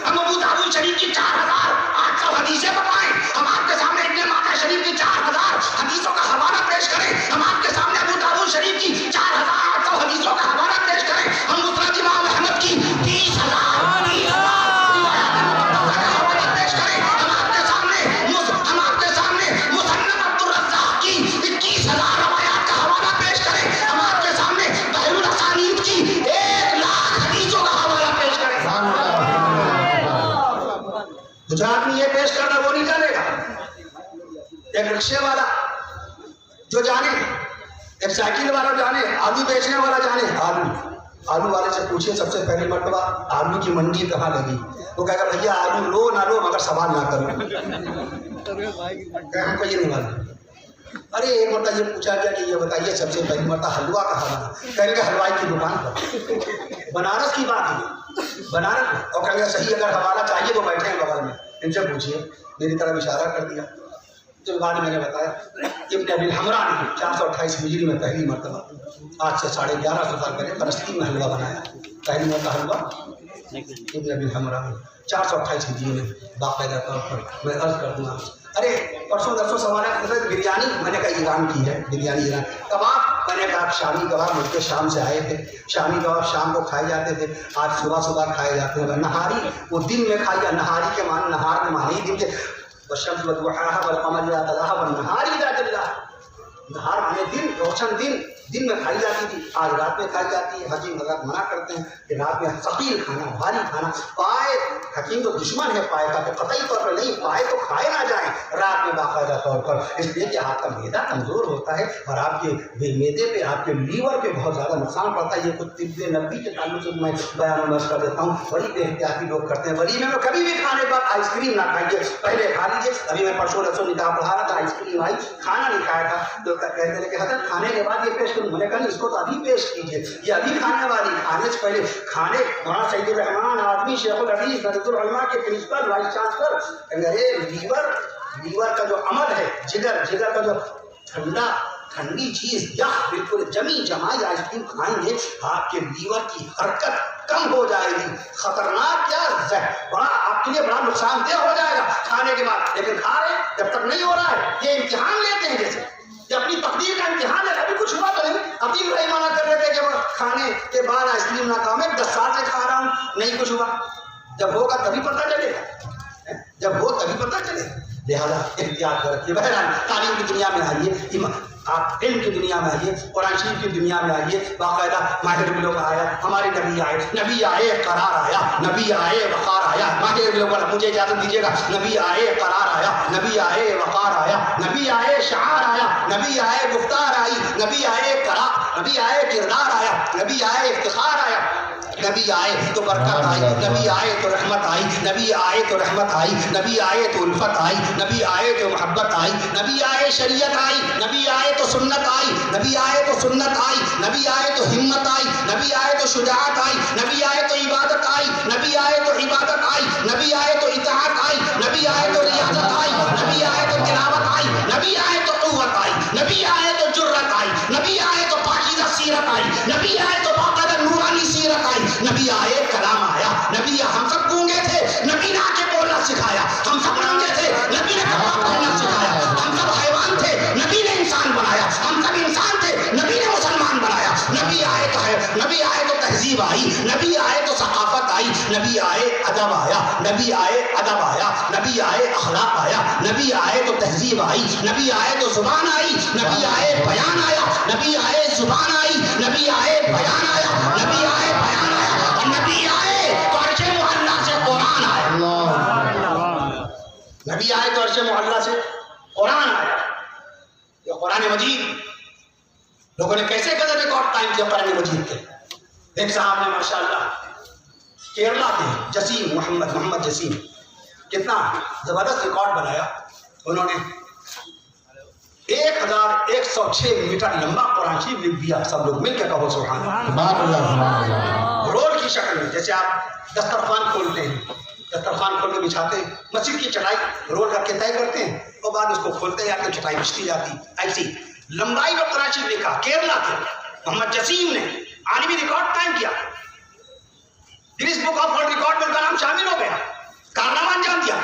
ہم ابو داؤد شریف کی 4,800 حدیثیں بتائیں، ہم آپ کے سامنے ابن ماجہ شریف کی 4,000 حدیثوں کا حوالہ پیش کریں، ہم آپ کے سامنے ابو داؤد شریف کی 4,800 حدیثوں کا حوالہ پیش کریں، ہم مسند امام احمد کی 30,000 جو آدمی یہ پیش کرنا وہ نہیں جانے گا۔ ایک رکشے والا جو جانے، ایک سائیکل والا جانے، آلو بیچنے والا جانے، آلو والے سے پوچھے سب سے پہلی مرتبہ آلو کی منڈی کہاں لگی، وہ کہے گا بھیا آلو لو نہ لو مگر سوال نہ کرو، ہم کو یہ نہیں معلوم۔ ارے ایک مرتبہ یہ پوچھا گیا کہ یہ بتائیے سب سے پہلی مرتبہ حلوہ کہاں بنا، کہیں گے حلوائی کی دکان پر، بنارس کی بات ہے بنارس، اور کہیں گے صحیح اگر حوالہ چاہیے تو بیٹھے ہیں بغل میں، ان سے پوچھیے، میری طرف اشارہ کر دیا۔ تو بعد میں نے بتایا ابن ابی الحمراء نے 428 ہجری میں پہلی مرتبہ آج سے 1150 سال پہلے فلسطین میں حلوہ بنایا، پہلی مرتبہ حلوہ ابن ابی الحمراء نے 428 ہجری میں باقاعدہ طور پر میں عرض کر دوں آپ۔ ارے پرسوں درسوں سوال ہے بریانی، میں نے کہا ایران کی ہے بریانی، ایران کباب، میں نے کہا شامی کباب مجھ کے شام سے آئے تھے، شامی کباب شام کو کھائے جاتے تھے، آج صبح کھائے جاتے ہیں، نہاری وہ دن میں کھائی جا، نہاری کے معنی نہار میں معنی دن کے والشمس وضحاها والقمر اذا تلاها والنهار اذا جلاها، نہار معنی دن، روشن دن میں کھائی جاتی تھی، آج رات میں کھائی جاتی ہے۔ حکیم حضرات منع کرتے ہیں کہ رات میں ثقیل کھانا، بھاری کھانا، پائے، حکیم تو دشمن ہے پائے کا کہ قطعی طور پر نہیں، پائے تو کھائے نہ جائیں رات میں باقاعدہ طور پر، اس لیے کہ آپ کا معدہ کمزور ہوتا ہے اور آپ کے معدے پہ، آپ کے لیور پہ بہت زیادہ نقصان پڑتا ہے۔ یہ کچھ طب نبوی کے تعلق سے میں بیان کر دیتا ہوں، بڑی بے احتیاطی لوگ کرتے ہیں۔ ولیمے میں کبھی بھی کھانے کے بعد آئس کریم نہ کھائیے، پہلے کھا لیجیے۔ ابھی میں پرسوں نکاح پڑھا رہا تھا، آئس کریم آئی، کھانا نہیں کھایا تھا، تو کہتے ہیں کہ حضرت کھانے کے بعد یہ پیش کروں، میں نے کہا اس کو تو ابھی پیش کیجیے، یہ ابھی کھانے والی، کھانے سے پہلے کھانے۔ مولانا سعید الرحمان آدمی شیخ الحدیث ندوۃ العلماء کے پرنسپل وائس چانسلر، لیور کا جو عمل ہے، جگر کا جو ٹھنڈی چیز یخ بالکل جمی جمائی آئس کریم کھائیں گے، آپ کے لیور کی حرکت کم ہو جائے گی، خطرناک کیا بڑا آپ کے لیے بڑا نقصان دہ ہو جائے گا کھانے کے بعد، لیکن کھا رہے جب تک نہیں ہو رہا ہے، یہ امتحان لیتے ہیں جیسے کہ اپنی تقدیر کا امتحان ہے، ابھی کچھ ہوا تو نہیں۔ عتیق بھائی منع کر رہے تھے کہ کھانے کے بعد آئس کریم نہ کھاؤ، میں 10 سال سے کھا رہا ہوں نہیں کچھ ہوا، جب ہوگا تبھی پتہ چلے گا، جب ہو تبھی پتہ چلے، لہٰذا احتیاط رکھیے۔ بہرحال تعلیم کی دنیا میں آئیے، آپ علم کی دنیا میں آئیے، قرآن شریف کی دنیا میں آئیے، باقاعدہ ماہر ربیع کا آیا، ہمارے نبی آئے قرار آیا، نبی آئے وقار آیا، ماہر ربیع کا مجھے اجازت دیجیے گا، نبی آئے قرار آیا، نبی آئے وقار آیا، نبی آئے شعار آیا، نبی آئے گفتار آئی، نبی آئے نبی آئے کردار آیا، نبی آئے افتخار آیا، نبی آئے تو برکت آئی، نبی آئے تو رحمت آئی، نبی آئے تو رحمت آئی، نبی آئے تو الفت آئی، نبی آئے تو محبت آئی، نبی آئے شریعت آئی، نبی آئے تو سنت آئی، نبی آئے تو سنت آئی، نبی آئے تو ہمت آئی، نبی آئے تو شجاعت آئی، نبی آئے تو عبادت آئی، نبی آئے تو عبادت آئی، نبی آئے تو اطاعت آئی، نبی آئے تو ریاضت آئی، نبی آئے تو تلاوت آئی، نبی آئے تو قوت آئی، نبی آئے تو جرت آئی، نبی آئے تو پاکیزہ سیرت آئی، نبی آئے تو باقاعدہ نورانی سیرت آئی، نبی آئے کلام آیا، نبی ہم سب گونگے تھے، نبی نے آ کے بولنا سکھایا، ہم سب ننگے تھے، نبی نے کپڑا پہننا سکھایا، ہم سب حیوان تھے، نبی نے انسان بنایا، ہم سب انسان تھے، نبی نے مسلمان بنایا، نبی آئے تو ہے، نبی آئے تو تہذیب آئی، نبی آئے تو ثقافت آئی، نبی آئے ادب آیا، نبی آئے ادب آیا، نبی آئے اخلاق آیا، نبی آئے تو تہذیب آئی، نبی آئے تو زبان آئی، نبی آئے بیان آیا، نبی آئے زبان آئی، نبی آئے بیان آیا، نبی آئے بیان آیا، اور نبی آئے تو عرش معلیٰ سے قرآن آیا، نبی آئے تو عرش معلیٰ سے قرآن آیا۔ یہ قرآن مجید لوگوں نے کیسے غلط ریکارڈ قائم کیا قرآن مجید کے؟ ایک صاحب نے ماشاءاللہ کیرلا کے جسیم محمد جسیم کتنا زبردست ریکارڈ بنایا، انہوں نے 1106 میٹر لمبا قرآن شریف لکھ دیا، سب لوگ مل کے کہو سبحان اللہ۔ رول کی شکل میں، جیسے آپ دسترخوان کھولتے ہیں، دسترخوان کھول کے بچھاتے ہیں، مسجد کی چٹائی رول رکھ کے طے کرتے ہیں اور بعد اس کو کھولتے جاتے ہیں، چٹائی بچھتی جاتی، ایسی لمبائی میں قرآن شریف لکھا کیرلا کے محمد جسیم نے، عالمی ریکارڈ قائم کیا، Guinness book of world record میں ان کا نام شامل ہو گیا، کارنامہ انجام دیا۔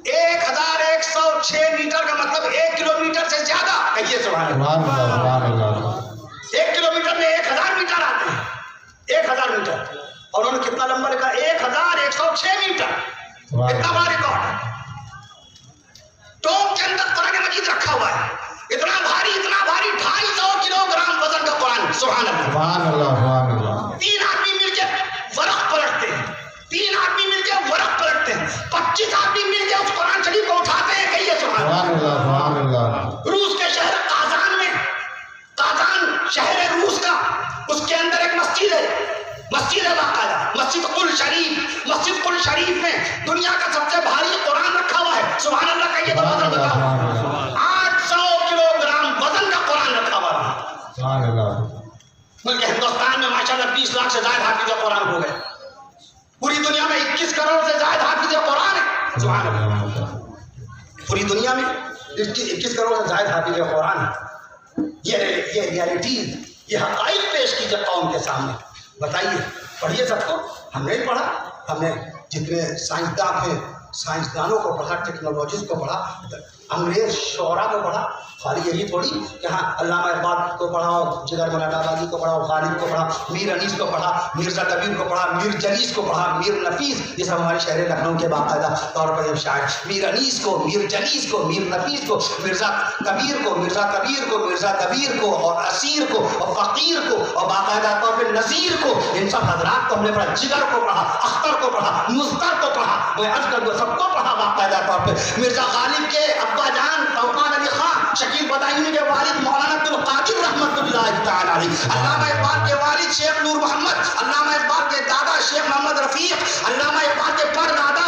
1106 میٹر کا مطلب 1 کلومیٹر سے زیادہ، کہیے سبحان اللہ۔ 1 کلومیٹر میں 1000 میٹر آتے ہیں، 1000 میٹر، اور انہوں نے کتنا لمبا لکھا؟ 1106 میٹر، اتنا بڑا ریکارڈ۔ ٹوپ کے اندر قرآن مجید رکھا ہوا ہے، اتنا بھاری 250 کلو گرام وزن کا قرآن، سبحان اللہ۔ 3 آدمی مل کے ورق پلٹتے ہیں، 3 آدمی مل کے ورق پلٹتے ہیں، 25 آدمی مل کے اس قرآن شریف کو اٹھاتے ہیں، کہیے سبحان اللہ۔ روس کے شہر قازان میں، قازان شہر روس کا، اس کے اندر ایک مسجد ہے، مسجد ہے باقاعدہ، مسجد قل شریف، مسجد قل شریف میں دنیا کا سب سے بھاری قرآن رکھا ہوا ہے، سبحان اللہ کہیے تو وزن بتاؤ، 800 کلو گرام وزن کا قرآن رکھا ہوا ہے۔ بلکہ ہندوستان میں ماشاءاللہ 20 لاکھ سے زائد حافظ قرآن ہو گئے، پوری دنیا میں 21 کروڑ سے زائد حافظ قرآن ہے، سبحان اللہ۔ پوری دنیا میں 21 کروڑ سے زائد حافظ قرآن ہے۔ یہ ریالٹیز، یہ حقائق پیش کیجیے قوم کے سامنے، بتائیے، پڑھیے سب کو، ہم نے پڑھا، ہم نے جتنے سائنسداں تھے، سائنسدانوں کو پڑھا، ٹیکنالوجیز کو پڑھا، انگریز شعراء کو پڑھا، خالی یہی تھوڑی کہ ہاں علامہ اقبال کو پڑھا، جگر مولانا آبادی کو پڑھا، غالب کو پڑھا، میر انیس کو پڑھا، مرزا کبیر کو پڑھا، میر جلیس کو پڑھا، میر نفیس، یہ سب ہمارے شہر لکھنؤ کے باقاعدہ طور پر شاعر، میر انیس کو، میر جلیس کو، میر نفیس کو، مرزا کبیر کو، مرزا کبیر کو، مرزا کبیر کو، اور اسیر کو، اور فقیر کو، اور باقاعدہ طور پر نذیر کو، ان سب حضرات کو ہم نے پڑھا، جگر کو پڑھا، اختر کو پڑھا، مزدر کو پڑھا، میں عرض کر دوں سب کو پڑھا باقاعدہ طور پہ۔ مرزا غالب کے ابا جان توقان علی خان، شکیل بدایونی کے والد مولانا عبد القادر رحمۃ اللہ تعالی علیہ، علامہ اقبال کے والد شیخ نور محمد، علامہ اقبال کے دادا شیخ محمد رفیق، علامہ اقبال کے پردادا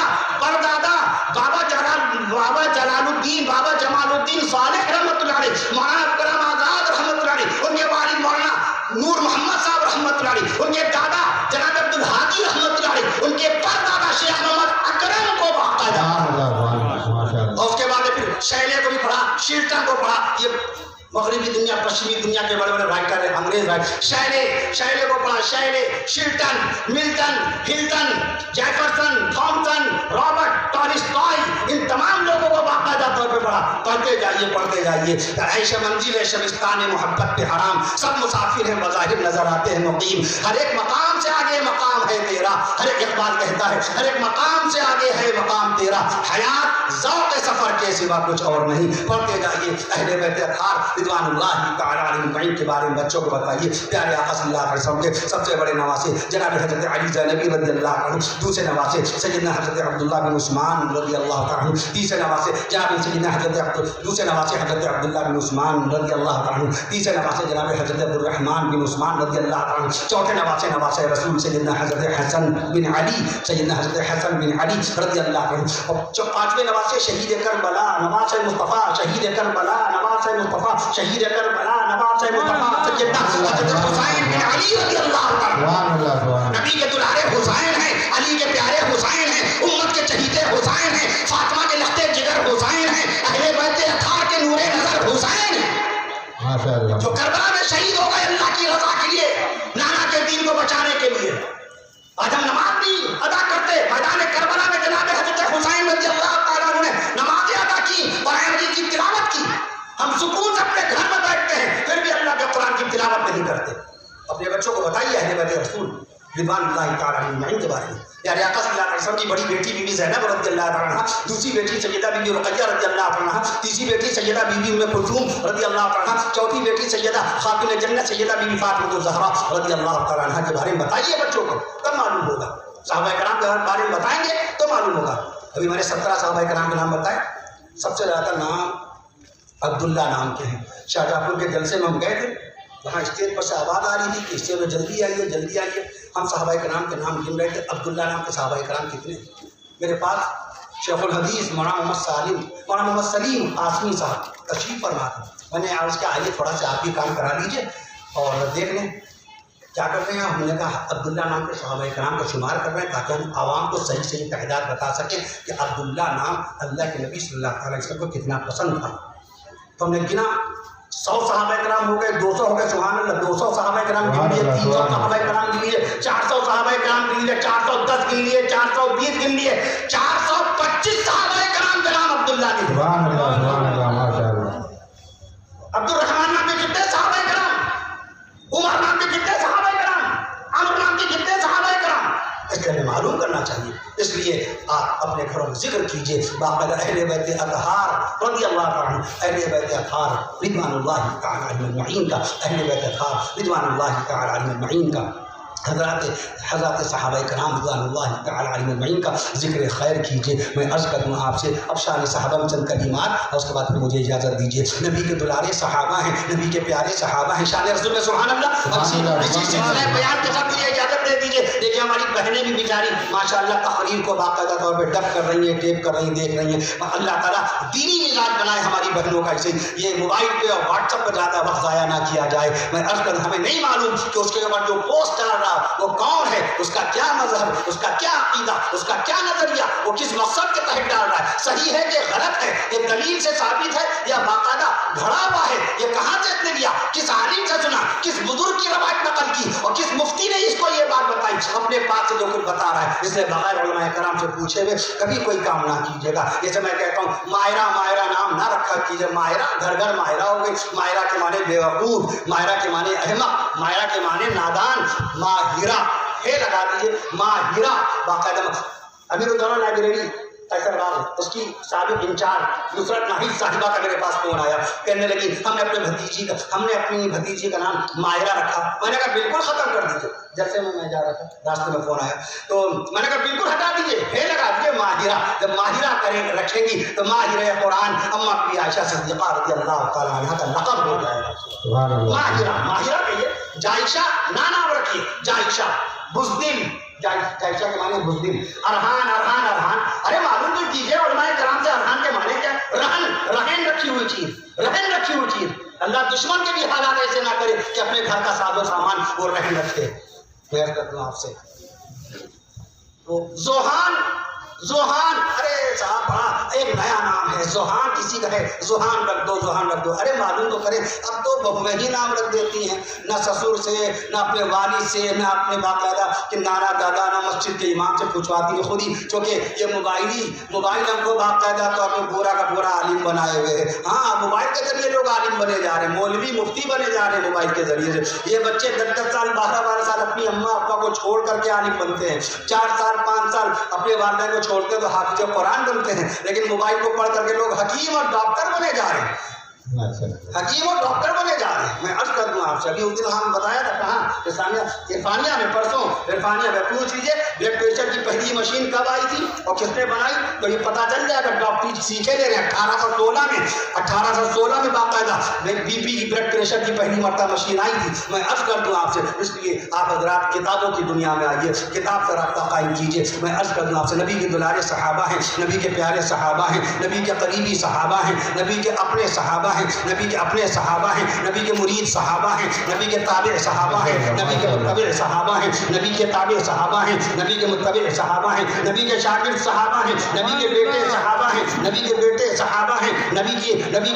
بابا جلال الدین، بابا جمال الدین صالح رحمۃ اللہ علیہ، مولانا کرم آزاد رحمۃ اللہ علیہ، ان کے والد مولانا نور محمد صاحب رحمۃ اللہ علیہ، ان کے دادا جناب عبد الحادی رحمۃ اللہ علیہ، ان کے پردادا شیخ محمد اکرم کو باقاعدہ، اور اس کے بعد پھر شیلے کو بھی پڑھا، شیلٹن کو پڑھا، یہ مغربی دنیا پشچمی دنیا کے بڑے بڑے رائٹر ہیں، انگریز رائٹر، شیلے کو پڑھا، Shelley, Shelton, Milton, Hilton, Jefferson, Thomson, Robert Tolstoy, ان تمام لوگوں کو باقاعدہ طور پہ پڑھا، پڑھتے جائیے، عیش منزل شبستان محبت پہ حرام، سب مسافر ہیں بظاہر نظر آتے ہیں مقیم، ہر ایک مقام سے آگے مقام ہے تیرا، ہر ایک اقبال کہتا ہے ہر ایک مقام سے آگے ہے مقام تیرا، حیات ذوق سفر کے سوا کچھ اور نہیں، پڑھتے جائیے، اہل بیت اطہار رضوان اللہ تعالیٰ علیہ کے بارے میں بچوں کو بتائیے. پیارے آقا صلی اللہ علیہ وسلم کے سب سے بڑے نواسے جناب حضرت علی زینبی رضی اللہ عنہ, دوسرے نواسے سیدنا حضرت عبداللہ بن عثمان رضی اللہ تعالیٰ عنہ, تیسرے نواسے جناب سیدنا دوسرے نواسے حضرت عبداللہ بن عثمان رضی اللہ تعالیٰ عنہ, تیسرے نواسے جناب حضرت عبدالرحمن بن عثمان رضی اللہ تعالیٰ عنہ, چوتھے نواسے رسول سیدنا حضرت حسن بن علی رضی اللہ عنہ, اور پانچویں نواسے شہید کربلا نواز مصطفیٰ شہید کربلا نواز مصطفیٰ شہید کربلا نواز مصطفیٰ سیدنا حضرت حسین بن علی رضی اللہ تعالیٰ. نبی کے دلارے حسین ہیں, علی کے پیارے حسین ہیں, امت کے چہیتے حسین ہیں, فاطمہ کے لختے جگر حسین ہیں, اہل بیت اطہار کے نور نظر حسین ہیں جو کربلا میں شہید ہو گئے اللہ کی رضا کے لیے, نانا کے دین کو بچانے کے لیے. آج ہم نماز بھی ادا کرتے, میدان کربلا میں جناب حضرت حسین رضی اللہ تعالیٰ عنہ نے نمازیں ادا کی, قرآن کی تلاوت کی. ہم سکون سے اپنے گھر میں بیٹھتے ہیں, پھر بھی اللہ کے قرآن کی تلاوت نہیں کرتے. اپنے بچوں کو بتائیے اہل بیت رسول رضوان اللہ تعالیٰ علیہ کے بارے میں. پیارے آقا صلی اللہ علیہ وسلم کی بڑی بیٹی بی بی زینب رضی اللہ تعالیٰ عنہ, دوسری بیٹی سیدہ بی بی رقیہ رضی اللہ تعالیٰ عنہ, تیسری بیٹی سیدہ بی بی ام کلثوم رضی اللہ تعالیٰ عنہ, چوتھی بیٹی سیدہ خاتون جنت سیدہ بی بی فاطمہ الزہرا رضی اللہ تعالیٰ عنہ کے بارے میں بتائیے بچوں کو, تب معلوم ہوگا. صحابہ کرام کے بارے میں بتائیں گے تو معلوم ہوگا. ابھی میں نے 17 صحابہ کرام کے نام بتائے, سب سے زیادہ نام عبداللہ نام کے ہیں. شاہجہاں پور کے جلسے میں ہم گئے تھے, وہاں اسٹیج پر سے آواز آ رہی تھی کہ اسٹیج میں جلدی آئیے جلدی آئیے. ہم صحابہ کرام کے نام گن رہے تھے, عبداللہ نام کے صحابہ کرام کتنے. میرے پاس شیخ الحدیث مولانا محمد سلیم قاسمی صاحب تشریف فرما تھے. میں نے عرض کیا آئیے تھوڑا سا آپ بھی کام کرا لیجیے اور دیکھ لیں کیا کرتے ہیں. ہم نے کہا عبداللہ نام کے صحابہ کرام کا شمار کر رہے ہیں تاکہ ہم عوام کو صحیح تعداد بتا سکیں کہ عبداللہ نام اللہ کے نبی صلی اللہ علیہ وسلم کو کتنا پسند تھا. تو ہم نے گنا 100 صحابہ کرام ہو گئے, 200 ہو گئے, سبحان اللہ, 200 صحابہ کرام گن لیے, 300 صحابہ کرام گن لیے, 400 صحابہ کرام گن لیے, 410 گن لیے, 420 گن لیے, 425 صحابہ کرام کے نام عبداللہ نے. سبحان اللہ سبحان اللہ ماشاءاللہ. عبدالرحمن نام کے کتنے صحابہ کرام, عمر نام کے کتنے صحابہ کرام, عمر نام کے کتنے صحابہ کرام. اس لیے ہمیں معلوم کرنا چاہیے. اس لیے آپ اپنے گھروں میں ذکر کیجیے باقاعدہ اہل بیت اطہار رضی اللہ عنہ, اہل بیت اطہار رضوان اللہ تعالیٰ علیہ اجمعین کا, اہل بیت اطہار رضوان اللہ تعالیٰ علیہ اجمعین کا, حضرات صحابہ کرام رضوان اللہ تعالیٰ علیہ اجمعین کا ذکر خیر کیجیے. میں عرض کروں آپ سے اب شان صحابہ میں چند کلمات اور اس کے بعد پھر مجھے اجازت دیجیے. نبی کے دلارے صحابہ ہیں, نبی کے پیارے صحابہ ہیں, شان رسول میں سبحان اللہ. اسی سلسلہ بیان کے ساتھ مجھے اجازت دے دیجیے. دیکھیے ہماری بہنیں بھی بیچاری ماشاء اللہ تقریر کو باقاعدہ طور پہ ڈب کر رہی ہیں, ٹیپ کر رہی ہیں, دیکھ رہی ہیں. اللہ تعالیٰ دینی مزاج بنائے ہماری بہنوں کا, اسے یہ موبائل پہ اور واٹس ایپ پہ زیادہ وقت ضائع نہ کیا جائے. میں عرض کروں ہمیں نہیں معلوم کہ اس کے اوپر جو پوسٹ ڈال رہا وہ کون ہے, اس کا کیا مذہب, اس کا کیا عقیدہ, اس کا کیا نظریہ, وہ کس مقصد کے تحت ڈال رہا ہے, صحیح ہے کہ غلط ہے, یہ دلیل سے ثابت ہے یا باقاعدہ گھڑا ہوا ہے, یہ کہاں سے اس نے لیا, کس عالم سے سنا, کس بزرگ کی روایت نقل کی اور کس مفتی نے اس کو یہ بات بتائی. اپنے پاس سے جو کچھ بتا رہا ہے اس لیے بغیر علماء کرام سے پوچھے ہوئے کبھی کوئی کام نہ کیجیے گا. جیسے میں کہتا ہوں ماہرہ نام نہ رکھا کیجیے. ماہرہ گھر گھر ماہرہ ہو گئی. ماہرہ کے معنی بیوقوف, ماہرہ کے معنی احمق, ماہرہ کے معنی نادان. ماہرہ ہے لگا دیجیے, ماہرہ باقاعدہ. امیر الدولہ لائبریری اس کی سابق انچارج نصرت ناہید صاحبہ کا میرے پاس فون آیا, کہنے لگی ہم نے اپنی بھتیجی کا نام ماہرہ رکھا. میں نے کہا بالکل ختم کر دیجیے. جیسے میں جا رہا تھا راستے میں فون آیا تو میں نے کہا بالکل ہٹا دیجیے, ہے لگا دیجیے ماہرہ. جب ماہرہ رکھیں گی تو ماہرہ قرآن اما کی عائشہ صدیقہ رضی اللہ تعالیٰ عنہ کا لقب ہو جائے گا. ماہرہ کہیے, جائشہ نام رکھیے, جائشہ. بزدل, جائشہ کے معنی بزدل. ارحان. ارے معلوم تو کیجیے علماء کرام سے ارحان کے معنی کیا. رہن رکھی ہوئی چیز. اللہ دشمن کے بھی حالات ایسے نہ کرے کہ اپنے گھر کا ساز و سامان وہ رہن رکھے. میں کرتا ہوں آپ سے زوہان. ارے صاحب بڑا ایک نیا نام ہے زوہان, کسی کا ہے زوہان رکھ دو. ارے معلوم تو کریں, اب تو بہویں ہی نام رکھ دیتی ہیں, نہ سسر سے, نہ اپنے والد سے, نہ اپنے باقاعدہ کہ نانا دادا, نہ مسجد کے امام سے پوچھواتی ہے خود ہی, چونکہ یہ موبائل ہم کو باقاعدہ طور پہ پورا کا پورا عالم بنائے ہوئے ہیں. ہاں موبائل کے ذریعے لوگ عالم بنے جا رہے ہیں, مولوی مفتی بنے جا رہے ہیں موبائل کے ذریعے سے. یہ بچے 10 سال 12 سال اپنی اماں ابا کو چھوڑ کر کے عالم بنتے ہیں, 4 سال 5 سال اپنے والدین کو چھوڑتے تو حافظ قرآن بنتے ہیں, لیکن موبائل کو پڑھ کر کے لوگ حکیم اور ڈاکٹر بنے جا رہے ہیں. حکیم اور ڈاکٹر بنے جا رہے ہیں. میں عرض کر دوں آپ سے, ابھی اس دن ہم بتایا تھا کہاں عرفانیہ میں, پرسوں عرفانیہ میں پوچھ لیجیے بلڈ پریشر کی پہلی مشین کب آئی تھی اور کس نے بنائی, تو یہ پتہ چل جائے گا. ڈاکٹری سیکھے لے رہے ہیں 1816 میں باقاعدہ بی پی کی بلڈ پریشر کی پہلی مرتبہ مشین آئی تھی. میں عرض کر دوں آپ سے, اس لیے آپ حضرات کتابوں کی دنیا میں آئیے, کتاب سے رابطہ قائم کیجیے. میں عرض کر دوں آپ سے, نبی کے دلارے صحابہ ہیں, نبی کے پیارے صحابہ ہیں, نبی کے قریبی صحابہ ہیں, نبی کے اپنے صحابہ ہیں, نبی کے اپنے صحابہ ہیں, نبی کے مرید صحابہ ہیں, نبی کے تابع صحابہ ہیں, نبی کے متبع صحابہ ہیں, نبی کے تابع صحابہ ہیں, نبی کے متبع صحابہ ہیں, نبی کے شاگرد صحابہ ہیں, نبی کے بیٹے صحابہ ہیں, نبی کے بیٹے صحابہ ہیں, نبی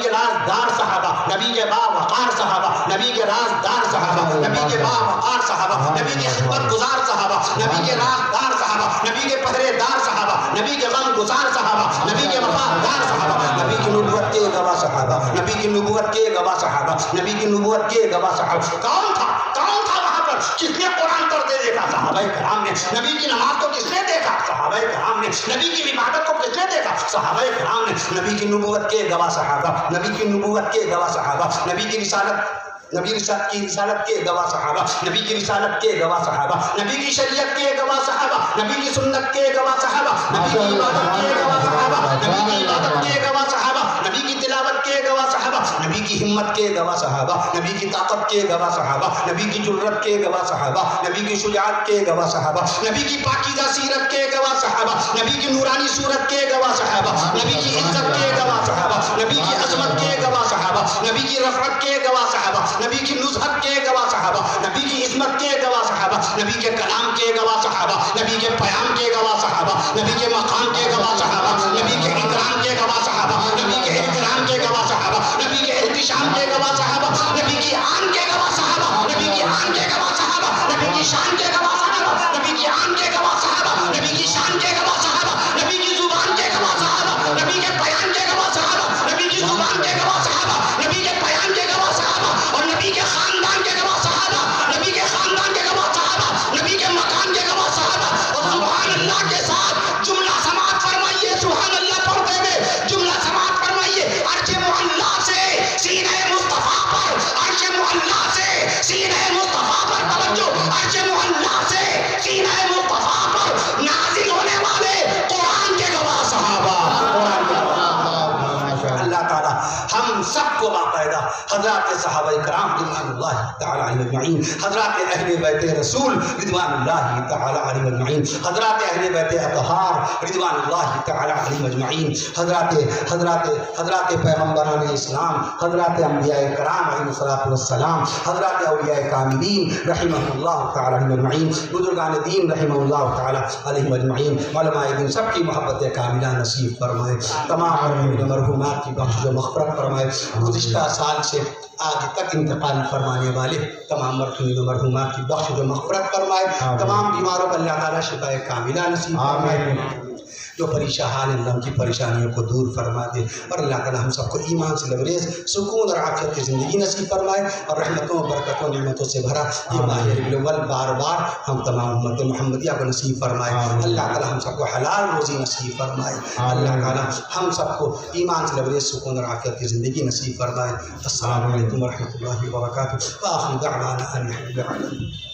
کے رازدار صحابہ, نبی کے باوقار صحابہ, نبی کے رازدار صحابہ, نبی کے باوقار صحابہ, نبی کے خدمت گزار صحابہ, نبی کے رازدار صحابہ, نبی کے پہرے دار صحابہ, نبی کے غم گزار صحابہ, نبی کے وفادار صحابہ, نبی کی نبوت کے گواہ صحابہ, نبی کی نبوت کے گواہ صحابہ, نبی کی نبوت کے گواہ صحابہ. کون تھا وہاں پر کس نے قرآن پڑھتے دیکھا؟ صحابہ کرام نے. نبی کی نماز کو کس نے دیکھا؟ صحابہ کرام نے. نبی کی عبادت کو کس نے دیکھا؟ صحابہ کرام نے. نبی کی نبوت کے گواہ صحابہ, نبی کی نبوت کے گواہ صحابہ, نبی کی رسالت کے گواہ صحابہ, نبی کی رسالت کے گواہ صحابہ, نبی کی شریعت کے گواہ صحابہ, نبی کی سنت کے گواہ صحابہ, نبی کی عبادت کے گواہ صحابہ, نبی کی عبادت کے گواہ صحابہ, نبی کی تلاوت کے گواہ صحابہ, نبی کی ہمت کے گواہ صحابہ, نبی کی طاقت کے گواہ صحابہ, نبی کی جرأت کے گواہ صحابہ, نبی کی شجاعت کے گواہ صحابہ, نبی کی پاکیزہ سیرت کے گواہ صحابہ, نبی کی نورانی صورت کے گواہ صحابہ, نبی کی عزت کے گواہ صحابہ, نبی کی عظمت کے گواہ صحابہ, نبی کی رفعت کے گواہ صحابہ, نبی کی نزہت کے گواہ صحابہ, نبی کی عظمت کے گواہ صحابہ, نبی کے کلام کے گواہ صحابہ, نبی کے پیام کے گواہ صحابہ, نبی کے مقام کے گواہ صحابہ, نبی کے اکرام کے گواہ صحابہ, نبی کے احترام کے گواہ صحابہ, نبی کے احتشام کے گواہ صحابہ, نبی کی آن کے گواہ صحابہ, نبی کی آن کے گواہ صحابہ, نبی کی شان کے گواہ صحابہ, نبی کی آن کے گواہ صحابہ, نبی کی شان کے گواہ صحابہ, نبی کی زبان کے گواہ صحابہ, نبی کے بیان کے گواہ صحابہ, نبی کی زبان کے گواہ صحابہ, نبی کے بیان کے گواہ صحابہ, اور نبی کے خاندان کے گواہ صحابہ, نبی کے خاندان کے گواہ صحابہ, نبی کے مکان کے گواہ صحابہ. اور سبحان اللہ کے ساتھ جملہ سماعت فرمائیے, سبحان اللہ پڑھتے ہوئے جملہ سماعت فرمائیے. عرش معلا سے سینہ مصطفیٰ پر, عرش معلا سے سینہ مصطفیٰ پر, توجہ, عرش معلا سے سینہ مصطفیٰ پر نازل ہونے والے قرآن کے گواہ صحابہ, قرآن کے گواہ. اللہ تعالیٰ ہم سب کو باقاعدہ حضرات صحابہ کرام رضوان اللہ تعالی علیہم اجمعین, حضرات اہل بیت رسول رضوان اللہ تعالی علیہم اجمعین, حضرات اہل بیت اطہار رضوان اللہ تعالی علیہم اجمعین, حضرات پیغمبران اسلام, حضرات انبیاء کرام علیہم الصلوۃ والسلام, حضرات اولیاء کاملین رحمہ اللہ تعالی علیہم اجمعین, بزرگان دین رحمہ اللہ تعالی علیہم اجمعین, علماء دین سب کی محبت کاملہ نصیب فرمائے. تمام مرحومات کی بخش و مغفرت فرمائے. گزشتہ سال سے آج تک انتقال فرمانے والے تمام مرحومین و مرحومات کی بخش و مغفرت فرمائے. تمام بیماروں کو اللہ تعالیٰ شفاء کاملہ نصیب فرمائے. جو پریشان اللہ کی پریشانیوں کو دور فرما دے, اور اللہ تعالیٰ ہم سب کو ایمان سے لبریز سکون اور عافیت کی زندگی نصیب فرمائے, اور رحمتوں برکتوں نعمتوں سے بھرا یہ ماہ ربیع الاول بار بار ہم تمام امت محمدیہ کو نصیب فرمائے. اللہ تعالیٰ ہم سب کو حلال روزی نصیب فرمائے. اللہ تعالیٰ ہم سب کو ایمان سے لبریز سکون اور عافیت کی زندگی نصیب فرمائے. السلام علیکم ورحمۃ اللہ وبرکاتہ. وآخر دعوانا ان الحمد للہ.